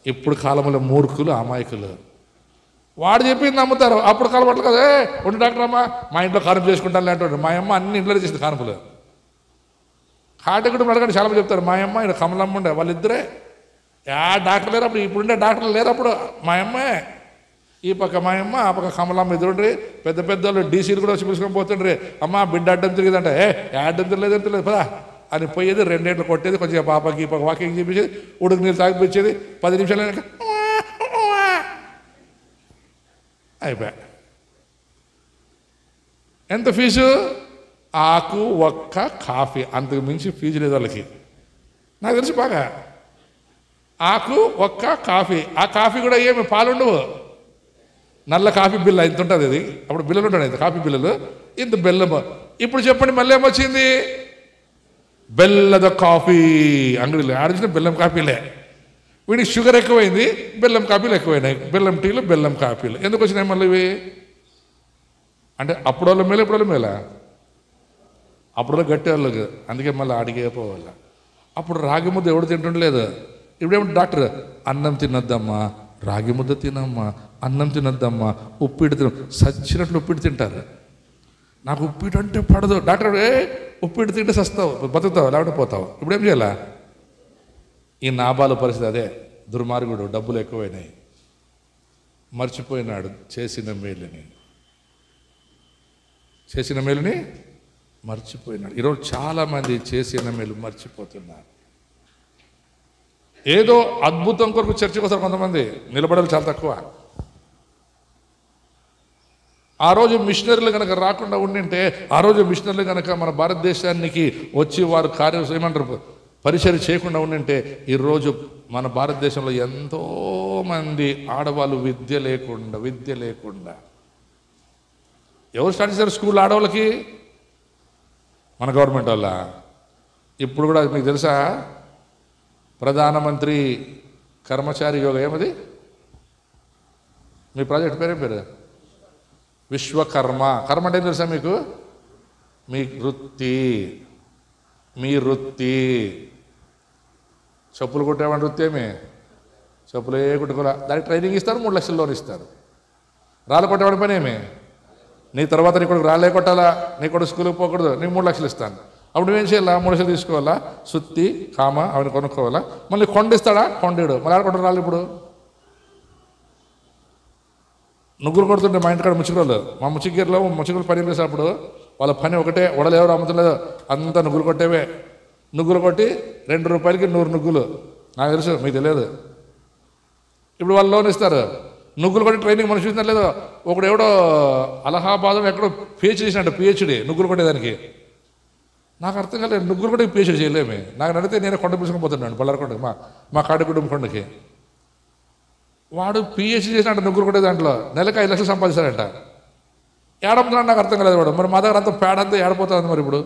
ఇప్పుడు కాలంలో మూర్ఖులు, అమాయకులు. వాడు చెప్పింది నమ్ముతారు. అప్పుడు కాలం అట్లా కదా, ఉండి డాక్టర్ అమ్మ మా ఇంట్లో కానుపు చేసుకుంటాను లేంటాడు. మా అమ్మ అన్ని ఇంట్లో చేసింది కానుపులు. కాటకుడు అడగండి, చాలా మంది చెప్తారు మా అమ్మ ఇక్కడ కమలమ్మ ఉండే, వాళ్ళిద్దరే. డాక్టర్ లేరు అప్పుడు, ఇప్పుడుండే డాక్టర్లు లేరు అప్పుడు. మా అమ్మే ఈ పక్క మా అమ్మ, ఆ పక్క కమలమ్మ ఎదురుండ్రి. పెద్ద పెద్ద వాళ్ళు డీసీలు కూడా వచ్చి పిలుచుకొని పోతుండ్రి. అమ్మ బిడ్డ అడ్డం తిరిగిదంటే, అడ్డం తిరగలేదని తెలియదు పదా అని పోయేది, 2 ఏళ్ళు కొట్టేది, కొంచెం పాపకి వాకింగ్ చేపించేది, ఉడుకు నీళ్ళు తాగిపించేది, 10 నిమిషాలు అయిపోయా. ఎంత ఫీజు? ఆకు ఒక్క కాఫీ, అంతకు మించి ఫీజు లేదు వాళ్ళకి. నాకు తెలిసి బాగా ఆకు ఒక్క కాఫీ. ఆ కాఫీ కూడా ఏమి పాలుండవు, నల్ల కాఫీ బిల్ల ఇంత ఉంటుంది. అది అప్పుడు బిల్లలు ఉంటాయి, ఇంత కాఫీ బిల్లలు, ఇంత బెల్లం. ఇప్పుడు చెప్పండి మళ్ళీ ఏమొచ్చింది? బెల్లద కాఫీ అంగడిలో ఆడించిన బెల్లం కాఫీలే. వీడికి షుగర్ ఎక్కువైంది, బెల్లం కాఫీలు ఎక్కువైనాయి, బెల్లం టీలు బెల్లం కాఫీలు. ఎందుకు వచ్చినాయి మళ్ళీ ఇవి? అంటే అప్పుడు వాళ్ళ మేలు, ఇప్పుడు వాళ్ళ మేలా? అప్పుడు గట్టి వాళ్ళకి, అందుకే మళ్ళీ అడిగే పోవాల. అప్పుడు రాగి ముద్ద ఎవడు తింటుండలేదు. ఇప్పుడేమిటి డాక్టర్, అన్నం తినొద్దమ్మా, రాగి ముద్ద తినమ్మా, అన్నం తినొద్దమ్మా, ఉప్పిడి తిన, సచ్చినట్లు ఉప్పిడి తింటారు. నాకు ఉప్పిడి అంటే పడదు డాక్టర్. ఉప్పిడి తింటే సస్తావు, బతుకుతావు, లేకపోతే పోతావు. ఇప్పుడేం చేయాలా? ఈ నాబాలు పరిస్థితి అదే. దుర్మార్గుడు, డబ్బులు ఎక్కువైనాయి, మర్చిపోయినాడు చేసిన మేలుని మర్చిపోయినాడు. ఈరోజు చాలామంది చేసిన మేలు మర్చిపోతున్నారు. ఏదో అద్భుతం కొరకు చర్చకు వస్తారు కొంతమంది, నిలబడాలి చాలా తక్కువ. ఆ రోజు మిషనరీలు కనుక రాకుండా ఉండింటే, ఆ రోజు మిషనరీలు కనుక మన భారతదేశానికి వచ్చి వారు ఏమంటారు పరిచయం చేయకుండా ఉండింటే, ఈరోజు మన భారతదేశంలో ఎంతోమంది ఆడవాళ్ళు విద్య లేకుండా ఎవరు స్టార్ట్ చేశారు స్కూల్ ఆడవాళ్ళకి? మన గవర్నమెంట్ వల్ల. ఇప్పుడు కూడా మీకు తెలుసా, ప్రధానమంత్రి కర్మచారి యోగ, ఏమది మీ ప్రాజెక్ట్ పేరు? విశ్వకర్మ. కర్మ అంటే ఏం తెలుసా మీకు? మీ వృత్తి. చెప్పులు కుట్టేవాడి వృత్తి ఏమి? చెప్పులే కుట్టుకోలే, దానికి ట్రైనింగ్ ఇస్తారు, 3 లక్షల లోన్ ఇస్తారు. రాళ్ళు కొట్టేవాడి పని ఏమి? నీ తర్వాత నీ కొడుకు రాళ్ళే కొట్టాలా, నీ కొడుకు స్కూల్కి పోకూడదు, నీకు 3 లక్షలు ఇస్తాను. అప్పుడు నువ్వేం చేయాలా? 3 లక్షలు తీసుకోవాలా, సుత్తి కామ అవన్నీ కొనుక్కోవాలా, మళ్ళీ కొండిస్తాడా? కొండేడు. మళ్ళీ ఆడ రాళ్ళు. ఇప్పుడు నుగ్గులు కొడుతుంటే మా ఇంటికాడ ముచ్చుకలు, మా ముచ్చుకలు పని చేసేటప్పుడు వాళ్ళ పని ఒకటే, వడలు ఎవరు అమ్ముతులేదు, అంతా నుగ్గులు కొట్టేవే. నుగ్గులు కొట్టి 2 రూపాయలకి 100 నుగ్గులు. నాకు తెలుసు, మీకు తెలియదు. ఇప్పుడు వాళ్ళు లోన్ ఇస్తారు. నుగ్గులు కొట్టి ట్రైనింగ్ మనిషి చూసినా లేదు, ఒకడు ఎవడో అలహాబాద్లో ఎక్కడో పిహెచ్డీ చేసినట్టు, పిహెచ్డీ నుగ్గులు కొట్టేదానికి. నాకు అర్థం కాలేదు, నుగ్గులు కొట్టి పిహెచ్డీ చేయలేమే. నాకు నడితే నేను కొండ పిలుచుకొని పోతున్నాను బళ్ళారకొండకి, మా కాడిగుడ్డం కొండకి. వాడు పిహెచ్డీ చేసినట్టు నుగ్గులు కొట్టే దాంట్లో నెలకు 5 లక్షలు సంపాదిస్తాడంట. ఏడమ్ముతున్నాడు నాకు అర్థం కాలేదు. వాడు మరి మా దగ్గర అంతా పేడంతా ఏడపోతుంది మరి. ఇప్పుడు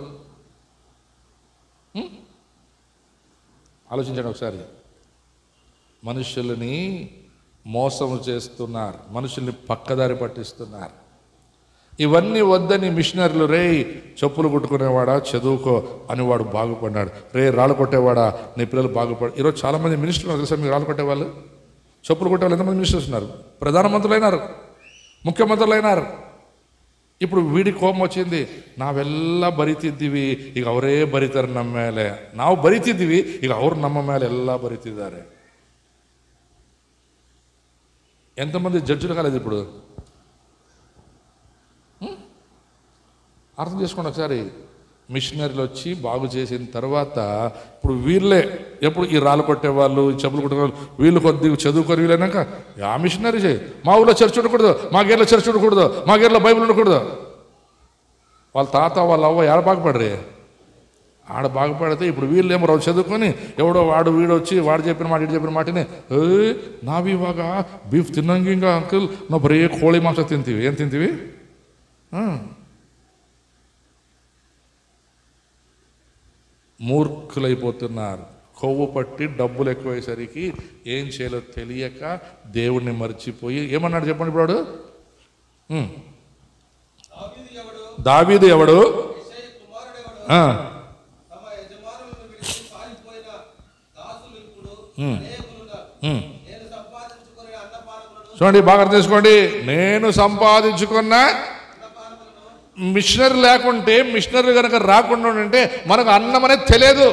ఆలోచించండి ఒకసారి. మనుషులని మోసం చేస్తున్నారు, మనుషుల్ని పక్కదారి పట్టిస్తున్నారు. ఇవన్నీ వద్దని మిషనరీలు, రే చెప్పులు కుట్టుకునేవాడా చదువుకో అని వాడు బాగుపడ్డాడు, రే రాళ్ళు కొట్టేవాడా నీ పిల్లలు బాగుపడు. ఈరోజు చాలామంది మినిస్టర్లు తెలుసా మీకు? రాళ్ళు కొట్టేవాళ్ళు, చెప్పులు కొట్టేవాళ్ళు ఎంతమంది మినిస్టర్స్ ఉన్నారు? ప్రధానమంత్రులు అయినారు, ముఖ్యమంత్రులు అయినారు. ఇప్పుడు వీడి కోపం వచ్చింది, ನಾವೆಲ್ಲ ಬರಿತಿದ್ದೀವಿ ಈಗ ಅವರೇ ಬರೀತಾರೆ ನಮ್ಮ ಮೇಲೆ, ನಾವು ಬರಿತಿದ್ದೀವಿ ಈಗ ಅವ್ರು ನಮ್ಮ ಮೇಲೆ ಎಲ್ಲ ಬರಿತಿದ್ದಾರೆ. ఎంతమంది జడ్జిలు కాలేదు ఇప్పుడు? అర్థం చేసుకోండి ఒకసారి. మిషనరీలు వచ్చి బాగు చేసిన తర్వాత ఇప్పుడు వీళ్ళే ఎప్పుడు ఈ రాళ్ళు కొట్టేవాళ్ళు, ఈ చెప్పులు కొట్టేవాళ్ళు, వీళ్ళు కొద్దిగా చదువుకొని వీళ్ళైనాక ఆ మిషనరీ చేయి, మా ఊళ్ళో చర్చ్ ఉండకూడదు, మా గేర్లో చర్చ్ ఉండకూడదు, మా గేర్లో బైబిల్ ఉండకూడదు. వాళ్ళ తాత వాళ్ళ అవ్వ ఆడ బాగుపడరే, ఆడ బాగుపడితే ఇప్పుడు వీళ్ళు ఏమో చదువుకొని ఎవడో వీడు వచ్చి వాడు చెప్పిన మాట ఇటు చెప్పిన మాటని, ನಾವಿವಾಗ ಬೀಫ್ ತಿನ್ನಂಗಿಂಗ ಅಂಕಲ್ ನಾವು ಬರೀ ಕೋಳಿ ಮಾಂಸ ತಿಂತೀವಿ. ಏನು ತಿಂತೀವಿ? మూర్ఖులైపోతున్నారు. కొవ్వు పట్టి డబ్బులు ఎక్కువయ్యేసరికి ఏం చేయాలో తెలియక దేవుణ్ణి మర్చిపోయి ఏమన్నాడు చెప్పండి. ఇప్పుడు దావీదు ఎవడు? చూడండి బాగా అర్థం చేసుకోండి. నేను సంపాదించుకున్న మిషనరీ లేకుంటే, మిషనరీ కనుక రాకుండా ఉంటే మనకు అన్నం అనేది తెలియదు.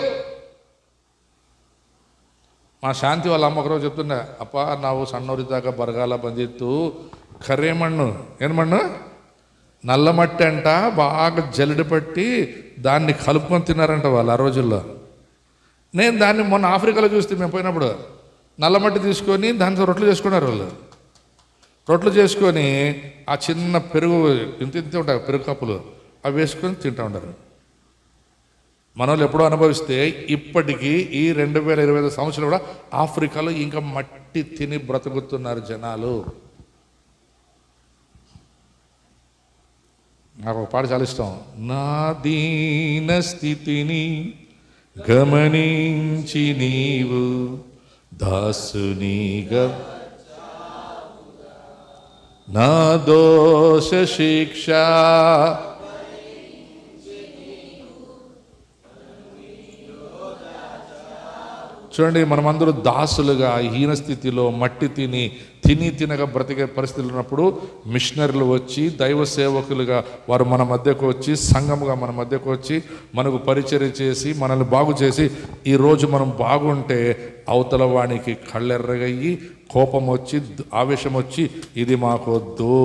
మా శాంతి వాళ్ళ అమ్మ ఒకరోజు చెప్తున్నా, అప్ప ನಾವು ಸಣ್ಣವರಿದ್ದಾಗ ಬರಗಾಲ ಬಂದಿತ್ತು, ಕರೆ ಮಣ್ಣು ಏನು ಮಣ್ಣು నల్ల మట్టి అంట బాగా జల్లెడ పట్టి దాన్ని కలుపుకొని తిన్నారంట వాళ్ళు ఆ రోజుల్లో. నేను దాన్ని మొన్న ఆఫ్రికాలో చూస్తే మేము పోయినప్పుడు నల్ల మట్టి తీసుకొని దాంతో రొట్టెలు చేసుకున్నారు వాళ్ళు. రొట్టెలు చేసుకొని ఆ చిన్న పెరుగు ఇంత ఉంటాయి పెరుగు కప్పులు అవి వేసుకొని తింటూ ఉంటారు. మన వాళ్ళు ఎప్పుడో అనుభవిస్తే ఇప్పటికీ ఈ 2025 సంవత్సరాలు కూడా ఆఫ్రికాలో ఇంకా మట్టి తిని బ్రతుకుతున్నారు జనాలు. నాకు ఒక పాట చాలా ఇష్టం. నా దీన స్థితిని గమనించి నీవు దాసునిగా నా దోష శిక్ష చూడండి, మనమందరూ దాసులుగా హీన స్థితిలో మట్టి తినక బ్రతికే పరిస్థితులు ఉన్నప్పుడు మిషనరీలు వచ్చి దైవ సేవకులుగా వారు మన మధ్యకు వచ్చి సంఘముగా మన మధ్యకు వచ్చి మనకు పరిచర్య చేసి మనల్ని బాగు చేసి ఈరోజు మనం బాగుంటే అవతల వానికి కళ్ళెర్రగయ్యి కోపం వచ్చి ఆవేశం వచ్చి ఇది మాకు వద్దు,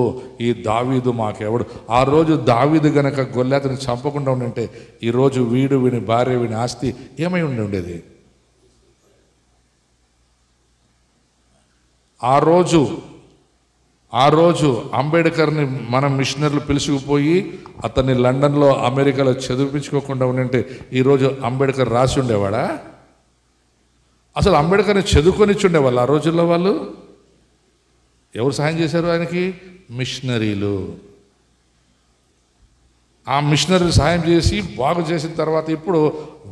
ఈ దావీదు మాకెవడు. ఆ రోజు దావీదు గనక గొల్లాతని చంపకుండా ఉండింటే ఈరోజు వీని భార్య వీని ఆస్తి ఏమై ఉండేది. ఆ రోజు అంబేద్కర్ని మన మిషనరీలు పిలుచుకుపోయి అతన్ని లండన్లో అమెరికాలో చదివించుకోకుండా ఉండింటే ఈరోజు అంబేద్కర్ రాసి ఉండేవాడా? అసలు అంబేద్కర్ని చదువుకొనిచ్చుండేవాళ్ళు ఆ రోజుల్లో. వాళ్ళు ఎవరు సహాయం చేశారు ఆయనకి? మిషనరీలు. ఆ మిషనరీలు సహాయం చేసి బాగు చేసిన తర్వాత ఇప్పుడు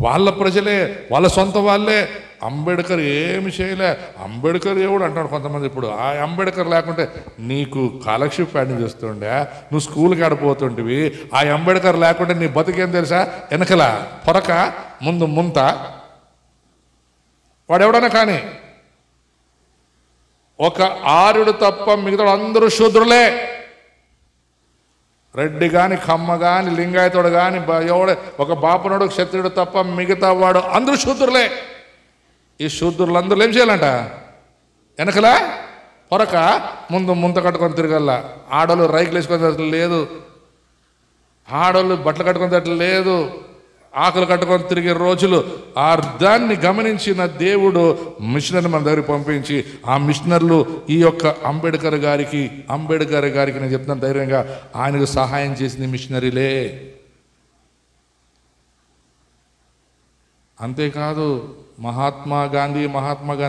వాళ్ళ ప్రజలే, వాళ్ళ సొంత వాళ్ళే అంబేద్కర్ ఏమి చేయలే, అంబేద్కర్ ఎవడు అంటాడు కొంతమంది. ఇప్పుడు ఆ అంబేద్కర్ లేకుంటే నీకు కాలక్షేప్ ప్యాడింగ్ చేస్తుండే, నువ్వు స్కూల్కి ఆడిపోతుంటివి. ఆ అంబేద్కర్ లేకుంటే నీ బతుకేం తెలుసా? వెనకల పొరక ముందు ముంత. వాడు ఎవడన్నా కానీ ఒక ఆర్యుడు తప్ప మిగతా అందరూ శూద్రులే. రెడ్డి కానీ కమ్మ కానీ లింగాయతుడు కానీ ఎవడే ఒక బాపనుడు క్షత్రుడు తప్ప మిగతా వాడు అందరూ శూద్రులే. ఈ శూద్రులందరూ ఏం చేయాలంట? వెనకలా పొరక ముందు ముంత కట్టుకొని తిరగల్లా. ఆడోళ్ళు రైకులు వేసుకొని లేదు, ఆడోళ్ళు బట్టలు కట్టుకునేటట్లు లేదు, ఆకులు కట్టుకొని తిరిగే రోజులు. ఆ దాన్ని గమనించిన దేవుడు మిషనరీ మన దగ్గరికి పంపించి ఆ మిషనర్లు ఈ యొక్క అంబేద్కర్ గారికి నేను చెప్తున్నాను ధైర్యంగా, ఆయనకు సహాయం చేసింది మిషనరీలే. అంతేకాదు మహాత్మా గాంధీ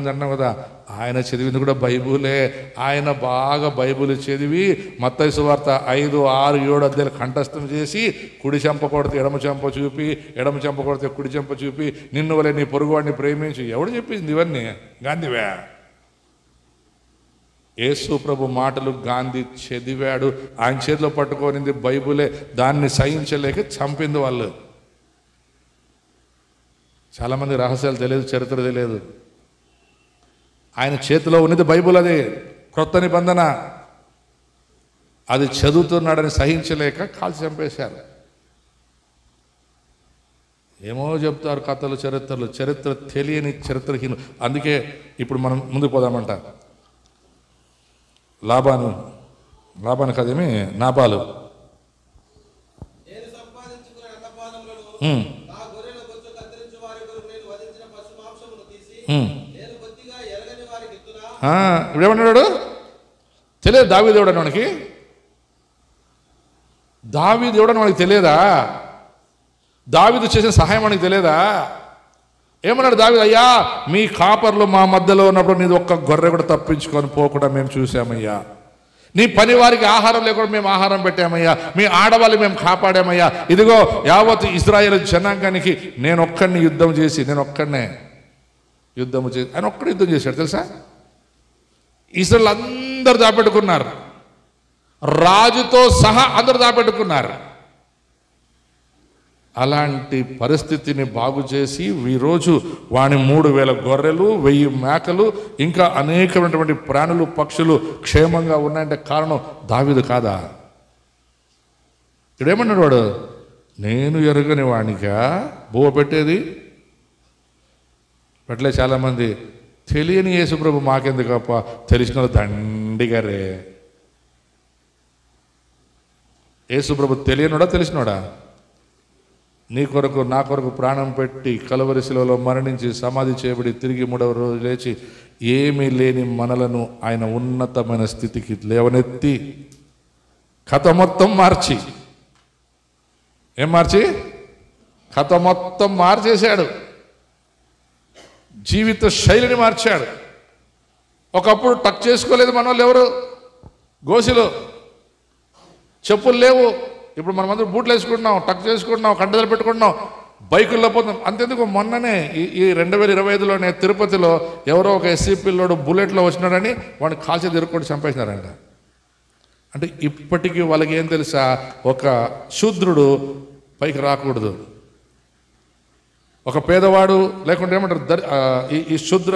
అంటున్నాం కదా, ఆయన చదివింది కూడా బైబులే. ఆయన బాగా బైబుల్ చదివి మత్తయి సువార్త 5, 6, 7 అధ్యాయాలు కంఠస్థం చేసి కుడి చెంప కొడితే ఎడమ చెంప చూపి, ఎడమ చెంప కొడితే కుడి చెంప చూపి, నిన్ను వలె నీ పొరుగువాడిని ప్రేమించి. ఎవడు చెప్పింది ఇవన్నీ? గాంధీవే. యేసు ప్రభు మాటలు గాంధీ చదివాడు, ఆయన చేతిలో పట్టుకోనింది బైబులే. దాన్ని సహించలేక చంపింది వాళ్ళు. చాలామంది రహస్యాలు తెలియదు, చరిత్ర తెలియదు. ఆయన చేతిలో ఉన్నది బైబుల్, అది క్రొత్త నిబంధన. అది చదువుతున్నాడని సహించలేక కాల్చి చంపేశారు. ఏమో చెప్తారు కథలు, చరిత్ర తెలియని చరిత్రహీను. అందుకే ఇప్పుడు మనం ముందుకు పోదామంట. లాభాను కదేమి నాబాలు ఇప్పుడేమన్నాడు? తెలియదు దావీదేవుడు అని వానికి. దావీదేవుడు అని వానికి తెలియదా? దావీదు చేసిన సహాయం వానికి తెలియదా? ఏమన్నాడు దావీదు? అయ్యా, మీ కాపర్లు మా మధ్యలో ఉన్నప్పుడు నీది ఒక్క గొర్రె కూడా తప్పించుకొని పోకుండా మేము చూసామయ్యా. నీ పని వారికి ఆహారం లేకుండా మేము ఆహారం పెట్టామయ్యా. మీ ఆడవాళ్ళు మేము కాపాడామయ్యా. ఇదిగో యావత్ ఇజ్రాయేల్ జనాంగానికి నేను ఒక్కడిని యుద్ధం చేసి, ఆయన ఒక్కడు యుద్ధం చేశాడు తెలుసా? ఇస్రాయేల్ అందరు దాపెట్టుకున్నారు, రాజుతో సహా అందరు దాపెట్టుకున్నారు. అలాంటి పరిస్థితిని బాగు చేసి ఈరోజు వాని 3000 గొర్రెలు, 1000 మేకలు, ఇంకా అనేకమైనటువంటి ప్రాణులు, పక్షులు క్షేమంగా ఉన్నాయంటే కారణం దావీదు కాదా? ఇక్కడేమన్నాడు వాడు? నేను ఎరగని వానిగా బువ్వ పెట్టేది పెట్టలే. చాలామంది తెలియని యేసుప్రభు మాకెందుకప్ప, తెలిసిన దండిగారే. యేసుప్రభు తెలియనుడా తెలిసినోడా? నీ కొరకు నా కొరకు ప్రాణం పెట్టి కలువరి శిలువలో మరణించి సమాధి చేయబడి తిరిగి 3వ రోజు లేచి ఏమీ లేని మనలను ఆయన ఉన్నతమైన స్థితికి లేవనెత్తి కథ మొత్తం మార్చి, ఏం మార్చి? కథ మొత్తం మార్చేశాడు. జీవిత శైలిని మార్చాడు. ఒకప్పుడు టక్ చేసుకోలేదు మన వాళ్ళు ఎవరు, గోసిలో చెప్పులు లేవు. ఇప్పుడు మనమందరం బూట్లు వేసుకుంటున్నాం, టక్ చేసుకుంటున్నాం, కంటదలు పెట్టుకుంటున్నాం, బైకుల్లో పోతున్నాం. అంతెందుకు మొన్ననే ఈ 2025లోనే తిరుపతిలో ఎవరో ఒక ఎస్సీ పిల్లోడు బుల్లెట్లో వచ్చినాడని వాడిని కాల్చి తిరుక్కొని చంపేసినారంట. అంటే ఇప్పటికీ వాళ్ళకి ఏం తెలుసా, ఒక శూద్రుడు పైకి రాకూడదు, ఒక పేదవాడు లేకుంటే ఏమంటారు ఈ శూద్ర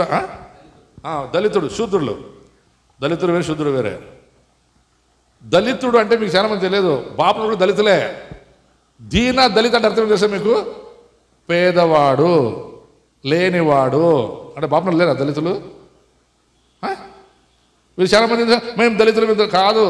దళితుడు, శూద్రులు, దళితుడు వేరే శూద్రుడు వేరే. దళితుడు అంటే మీకు చాలా మంది తెలియదు, బాపులు కూడా దళితులే. దీన దళిత అంటే అర్థం చేస్తే మీకు పేదవాడు, లేనివాడు అంటే బాపులు లేరా దళితులు? మీరు చాలా మంది మేము దళితులు మీద కాదు.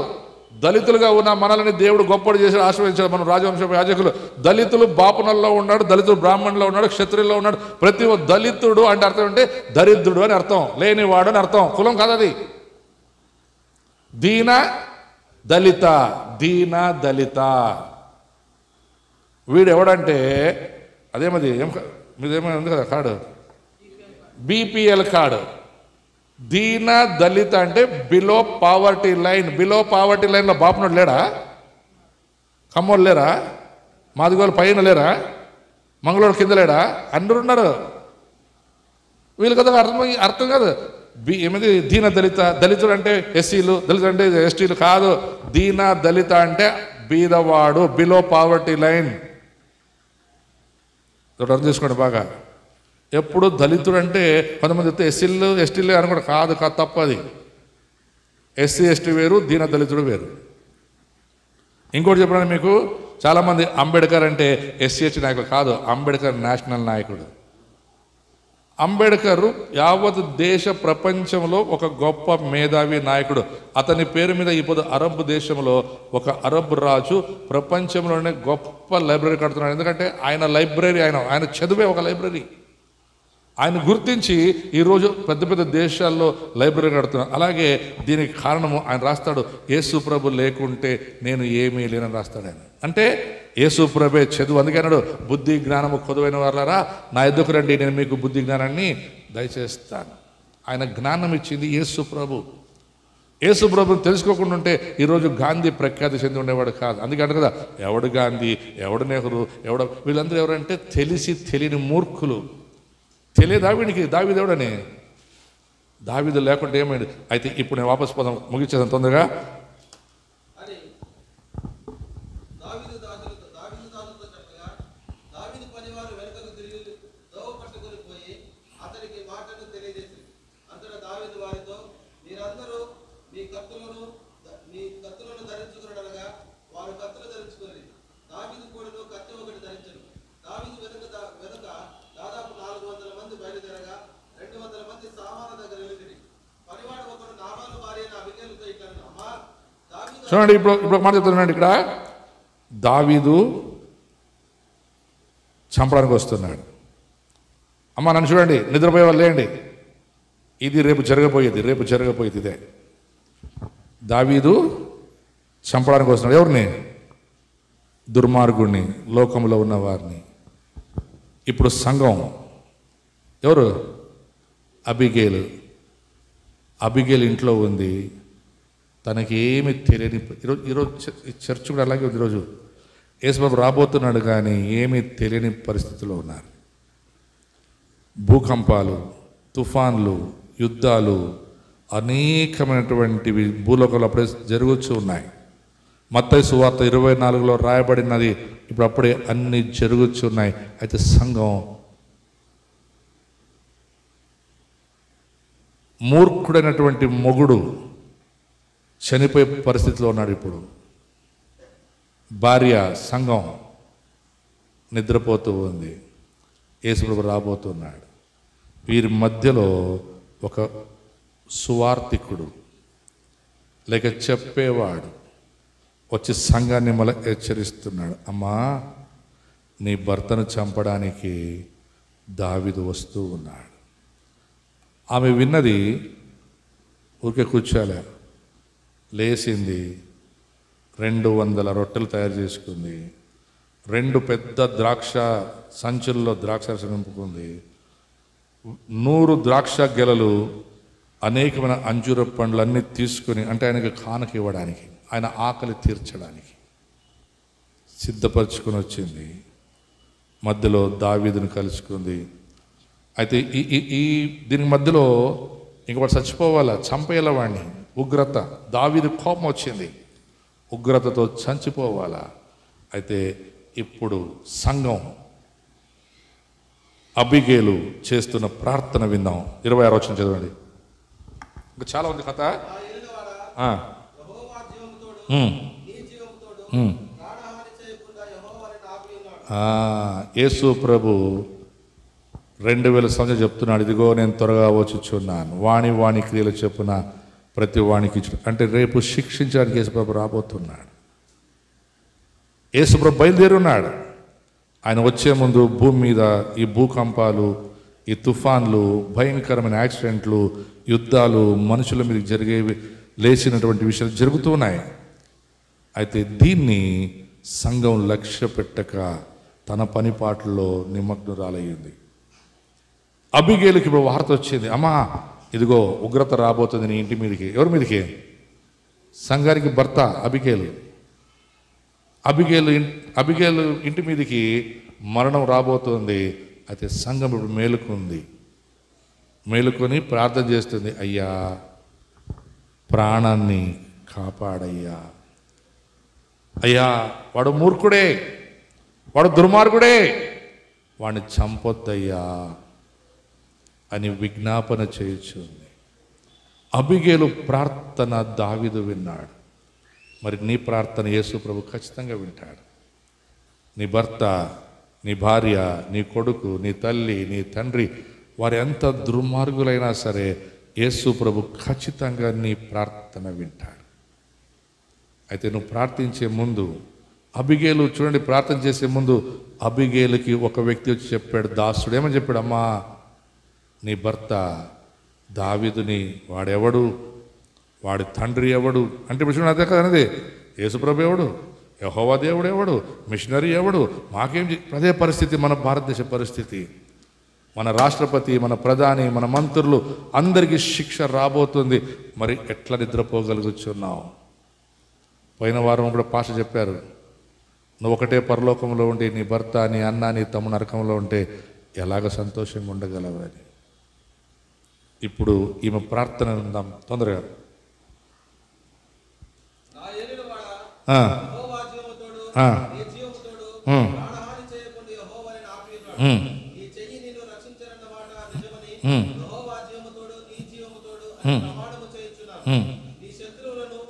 దళితులుగా ఉన్న మనల్ని దేవుడు గొప్పడు చేసి ఆశీర్వదించాడు. మనం రాజవంశ యాజకులు. దళితులు బాపునల్లో ఉన్నాడు, దళితుడు బ్రాహ్మణుల్లో ఉన్నాడు, క్షత్రియుల్లో ఉన్నాడు. ప్రతి దళితుడు అంటే అర్థం అంటే దరిద్రుడు అని అర్థం, లేనివాడు అని అర్థం. కులం కాదు అది. దీన దళిత, దీన దళిత. వీడు ఎవడంటే అదేమది మీదేమైనా ఉంది కదా కార్డు, బీపీఎల్ కార్డు. దీన దళిత అంటే below poverty line. Below poverty లైన్లో బాపునోడు లేడా? ఖమ్మోళ్ళు లేరా? మాదిగోలు పైన లేరా? మంగళూరు కింద లేడా? అందరూ ఉన్నారు. వీళ్ళు కదా అర్థం కాదు. ఏమిది దీన దళిత? దళితుడు అంటే ఎస్సీలు, దళితుడు అంటే ఎస్టీలు కాదు. దీన దళిత అంటే బీదవాడు, బిలో పావర్టీ లైన్. అర్థం చేసుకోండి బాగా. ఎప్పుడు దళితుడు అంటే కొంతమంది ఎస్సీలు ఎస్టీలు అనుకోండి, కాదు తప్పది. ఎస్సీ ఎస్టీ వేరు, దీన దళితుడు వేరు. ఇంకోటి చెప్పడానికి మీకు, చాలామంది అంబేద్కర్ అంటే ఎస్సీ ఎస్టీ నాయకుడు కాదు, అంబేద్కర్ నేషనల్ నాయకుడు. అంబేద్కర్ యావత్ దేశ ప్రపంచంలో ఒక గొప్ప మేధావి నాయకుడు. అతని పేరు మీద ఇప్పుడు అరబ్ దేశంలో ఒక అరబ్ రాజు ప్రపంచంలోనే గొప్ప లైబ్రరీ కడుతున్నాడు. ఎందుకంటే ఆయన లైబ్రరీ, ఆయన చదివే ఒక లైబ్రరీ. ఆయన గుర్తించి ఈరోజు పెద్ద పెద్ద దేశాల్లో లైబ్రరీ కడుతున్నాడు. అలాగే దీనికి కారణము ఆయన రాస్తాడు, యేసు ప్రభు లేకుంటే నేను ఏమీ లేనని రాస్తాడు ఆయన. అంటే యేసు ప్రభే చదువు. అందుకే అన్నాడు, బుద్ధి జ్ఞానము కొదువైన వారులారా నా ఎద్దుకు రండి, నేను మీకు బుద్ధి జ్ఞానాన్ని దయచేస్తాను. ఆయన జ్ఞానం ఇచ్చింది యేసు ప్రభు. యేసు ప్రభుని తెలుసుకోకుండా ఉంటే ఈరోజు గాంధీ ప్రఖ్యాతి చెంది ఉండేవాడు కాదు. అందుకే అంటారు కదా, ఎవడు గాంధీ, ఎవడు నెహ్రూ, వీళ్ళందరూ ఎవరంటే తెలిసి తెలియని మూర్ఖులు. తెలియదా వీడికి దావీదు ఎవడని? దావీదు లేకుండా ఏమైంది? అయితే ఇప్పుడు నేను వాపస్ పోదాం, ముగించేదాం తొందరగా. చూడండి, ఇప్పుడు మాట చెప్తున్నాడు ఇక్కడ. దావీదు చంపడానికి వస్తున్నాడు. అమ్మ నన్ను చూడండి, నిద్రపోయే వాళ్ళు లేండి, ఇది రేపు జరగబోయేది ఇదే. దావీదు చంపడానికి వస్తున్నాడు. ఎవరిని? దుర్మార్గుడిని, లోకంలో ఉన్న వారిని. ఇప్పుడు సంఘం ఎవరు? అబిగేల్ ఇంట్లో ఉంది. తనకి ఏమి తెలియని, ఈరోజు చర్చ్ కూడా అలాగే ఉంది. ఈరోజు యేసుబాబు రాబోతున్నాడు కానీ ఏమీ తెలియని పరిస్థితుల్లో ఉన్నారు. భూకంపాలు, తుఫాన్లు, యుద్ధాలు, అనేకమైనటువంటివి భూలోకంలో అప్పుడే జరుగుతూ ఉన్నాయి. మత్తయి సువార్త 24లో రాయబడినది ఇప్పుడు అప్పుడే అన్ని జరుగుతున్నాయి. అయితే సంఘం మూర్ఖుడైనటువంటి మొగుడు చనిపోయే పరిస్థితిలో ఉన్నాడు. ఇప్పుడు భార్య, సంఘం నిద్రపోతూ ఉంది. యేసుప్రభు రాబోతున్నాడు. వీరి మధ్యలో ఒక సువార్తికుడు లేక చెప్పేవాడు వచ్చి సంఘాన్ని మళ్ళీ హెచ్చరిస్తున్నాడు. అమ్మా, నీ భర్తను చంపడానికి దావీదు వస్తూ ఉన్నాడు. ఆమె విన్నది, ఊరికే కూర్చోలే, లేచింది, 200 రొట్టెలు తయారు చేసుకుంది, 2 పెద్ద ద్రాక్ష సంచుల్లో ద్రాక్షరసం నింపుకుంది, 100 ద్రాక్ష గెలలు, అనేకమైన అంజూర పండ్లన్నీ తీసుకుని, అంటే ఆయనకి కానుక ఇవ్వడానికి, ఆయన ఆకలి తీర్చడానికి సిద్ధపరచుకొని వచ్చింది. మధ్యలో దావీదును కలుసుకుంది. అయితే ఈ దీని మధ్యలో ఇంకొకటి చచ్చిపోవాలా, చంపేయాల వాడిని. ఉగ్రత, దావీదు కోపం వచ్చింది, ఉగ్రతతో చంచిపోవాలా. అయితే ఇప్పుడు సంఘం అబిగేలు చేస్తున్న ప్రార్థన విందాం. 26 వచనం చదవండి. ఇంకా చాలా ఉంది కథ. నా ఏలినవాడా, యెహోవా జీవముతోడు, నీ జీవముతోడు, ప్రాణహాని చేయకుండా యెహోవా నిన్ను ఆపి ఉన్నాడు. యేసు ప్రభు 2000 సంవత్సరాలు చెప్తున్నాడు, ఇదిగో నేను త్వరగా వచ్చుచున్నాను, వాణి క్రియలు చెప్పున ప్రతి వానికి ఇచ్చు. అంటే రేపు శిక్షించడానికి యేసుప్రభు రాబోతున్నాడు. యేసుప్రభు బయలుదేరి ఉన్నాడు. ఆయన వచ్చే ముందు భూమి మీద ఈ భూకంపాలు, ఈ తుఫాన్లు, భయంకరమైన యాక్సిడెంట్లు, యుద్ధాలు, మనుషుల మీద జరిగేవి, లేచినటువంటి విషయాలు జరుగుతూ ఉన్నాయి. అయితే దీన్ని సంఘం లక్ష్య పెట్టక తన పనిపాట్లలో నిమగ్నురాలయ్యింది. అబిగేలుకి ఇప్పుడు వార్త వచ్చింది, అమ్మా ఇదిగో ఉగ్రత రాబోతుంది నీ ఇంటి మీదకి. ఎవరి మీదకి? సంఘానికి భర్త అబిగేలు. అబిగేలు ఇంటి మీదకి మరణం రాబోతుంది. అయితే సంఘం ఇప్పుడు మేలుకొని ప్రార్థన చేస్తుంది, అయ్యా ప్రాణాన్ని కాపాడయ్యా, అయ్యా వాడు మూర్ఖుడే, వాడు దుర్మార్గుడే, వాడిని చంపొద్దయ్యా అని విజ్ఞాపన చేయుచుంది. అబిగేలు ప్రార్థన దావీదు విన్నాడు. మరి నీ ప్రార్థన యేసు ప్రభు ఖచ్చితంగా వింటాడు. నీ భర్త, నీ భార్య, నీ కొడుకు, నీ తల్లి, నీ తండ్రి, వారు ఎంత దుర్మార్గులైనా సరే యేసు ప్రభు ఖచ్చితంగా నీ ప్రార్థన వింటాడు. అయితే నువ్వు ప్రార్థించే ముందు అబిగేలు చూడండి, ప్రార్థన చేసే ముందు అబిగేలుకి ఒక వ్యక్తి వచ్చి చెప్పాడు, దాసుడు ఏమని చెప్పాడు, అమ్మా నీ భర్త దావీదుని వాడెవడు, వాడి తండ్రి ఎవడు అంటే ఇప్పుడు అదే కదా అనేది, యేసుప్రభు ఎవడు, యెహోవా దేవుడు ఎవడు, మిషనరీ ఎవడు, మాకేం అదే పరిస్థితి. మన భారతదేశ పరిస్థితి, మన రాష్ట్రపతి, మన ప్రధాని, మన మంత్రులు అందరికీ శిక్ష రాబోతుంది. మరి ఎట్లా నిద్రపోగలుగుతున్నావు? పోయిన వారం కూడా పాష చెప్పారు, నువ్వు ఒకటే పరలోకంలో ఉండి నీ భర్త, నీ అన్న, నీ తమ్ముడు నరకంలో ఉంటే ఎలాగ సంతోషంగా ఉండగలవని. ఇప్పుడు ఈమె ప్రార్థన ఉందాం తొందరగా. నా ఏలినవాడా, ఆ, యెహోవా జీవముతోడు, ఆ, నీ జీవముతోడు, ఉమ్, ప్రాణహాని చేయకుండా యెహోవా నిన్ను ఆపి ఉన్నాడు. ఉమ్, నీ చెయ్యి నిన్ను రక్షించనన్న మాట నిజమని ఉమ్, యెహోవా జీవముతోడు, నీ జీవముతోడు అని ప్రమాణము చేయుచున్నాను. ఉమ్. నీ శత్రువులను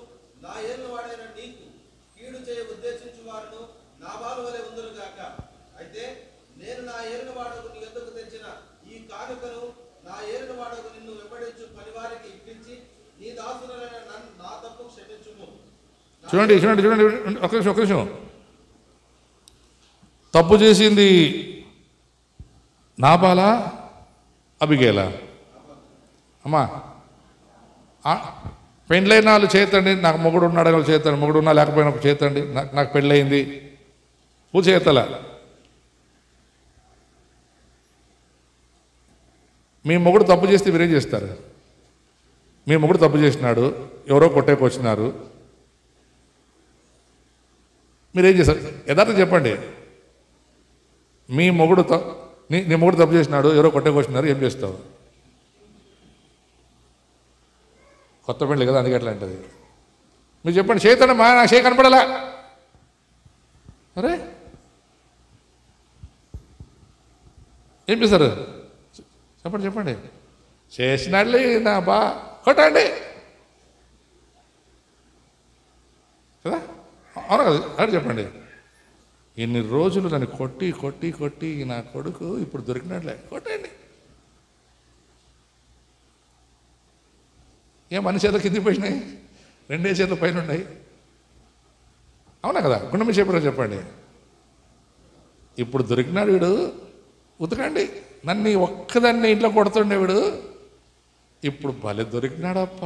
నా ఏలినవాడైన నీకు కీడు చేయ ఉద్దేశించు వారును నాబాలు వలె ఉందురు గాక. అయితే నేను నా ఏలినవాడకు నీ యొద్దకు తెచ్చిన ఈ కానుకను నా ఏలినవాడకు నిన్ను వెంబడించు పనివారికి ఇప్పించి నీ దాసులైన నా తప్పు క్షమించుము. చూడండి ఒక నిమిషం. తప్పు చేసింది నాబాలా అబిగేలా? అమ్మా పెళ్ళైన వాళ్ళు చేతండి, నాకు మొగుడు ఉన్నాడు వాళ్ళు చేతండి, మొగుడు ఉన్నా లేకపోయినప్పుడు చేతండి, నాకు పెళ్ళయింది పూజ చేతల. మీ మొగుడు తప్పు చేస్తే మీరేం చేస్తారు? మీ మొగుడు తప్పు చేసినాడు, ఎవరో కొట్టేకొచ్చినారు, మీరేం చేస్తారు? యథార్థం చెప్పండి. నీ మొగుడు తప్పు చేసినాడు, ఎవరో కొట్టేకొచ్చినారు, ఏం చేస్తావు? కొత్త పెళ్ళి కదా, అందుకే అట్లా అంటది. మీరు చెప్పండి, చేతండి మా నాకు చేయి కనపడలా. అరే ఏం చేస్తారు? చెప్పండి. చేసినట్లే నా బా కొట్టండి కదా, అవును కదా, అదే చెప్పండి. ఇన్ని రోజులు నన్ను కొట్టి నా కొడుకు ఇప్పుడు దొరికినట్లే, కొట్టండి. ఏం మన చేతులు కిందికి పోయినాయి, 2 చేతులు పైన ఉన్నాయి. అవునా కదా? గుండె మీద చెప్పారు చెప్పండి. ఇప్పుడు దొరికినాడు వీడు, ఉతకండి, నన్ను ఒక్కదాన్ని ఇంట్లో కొడుతుండే వీడు, ఇప్పుడు భలే దొరికినాడప్ప.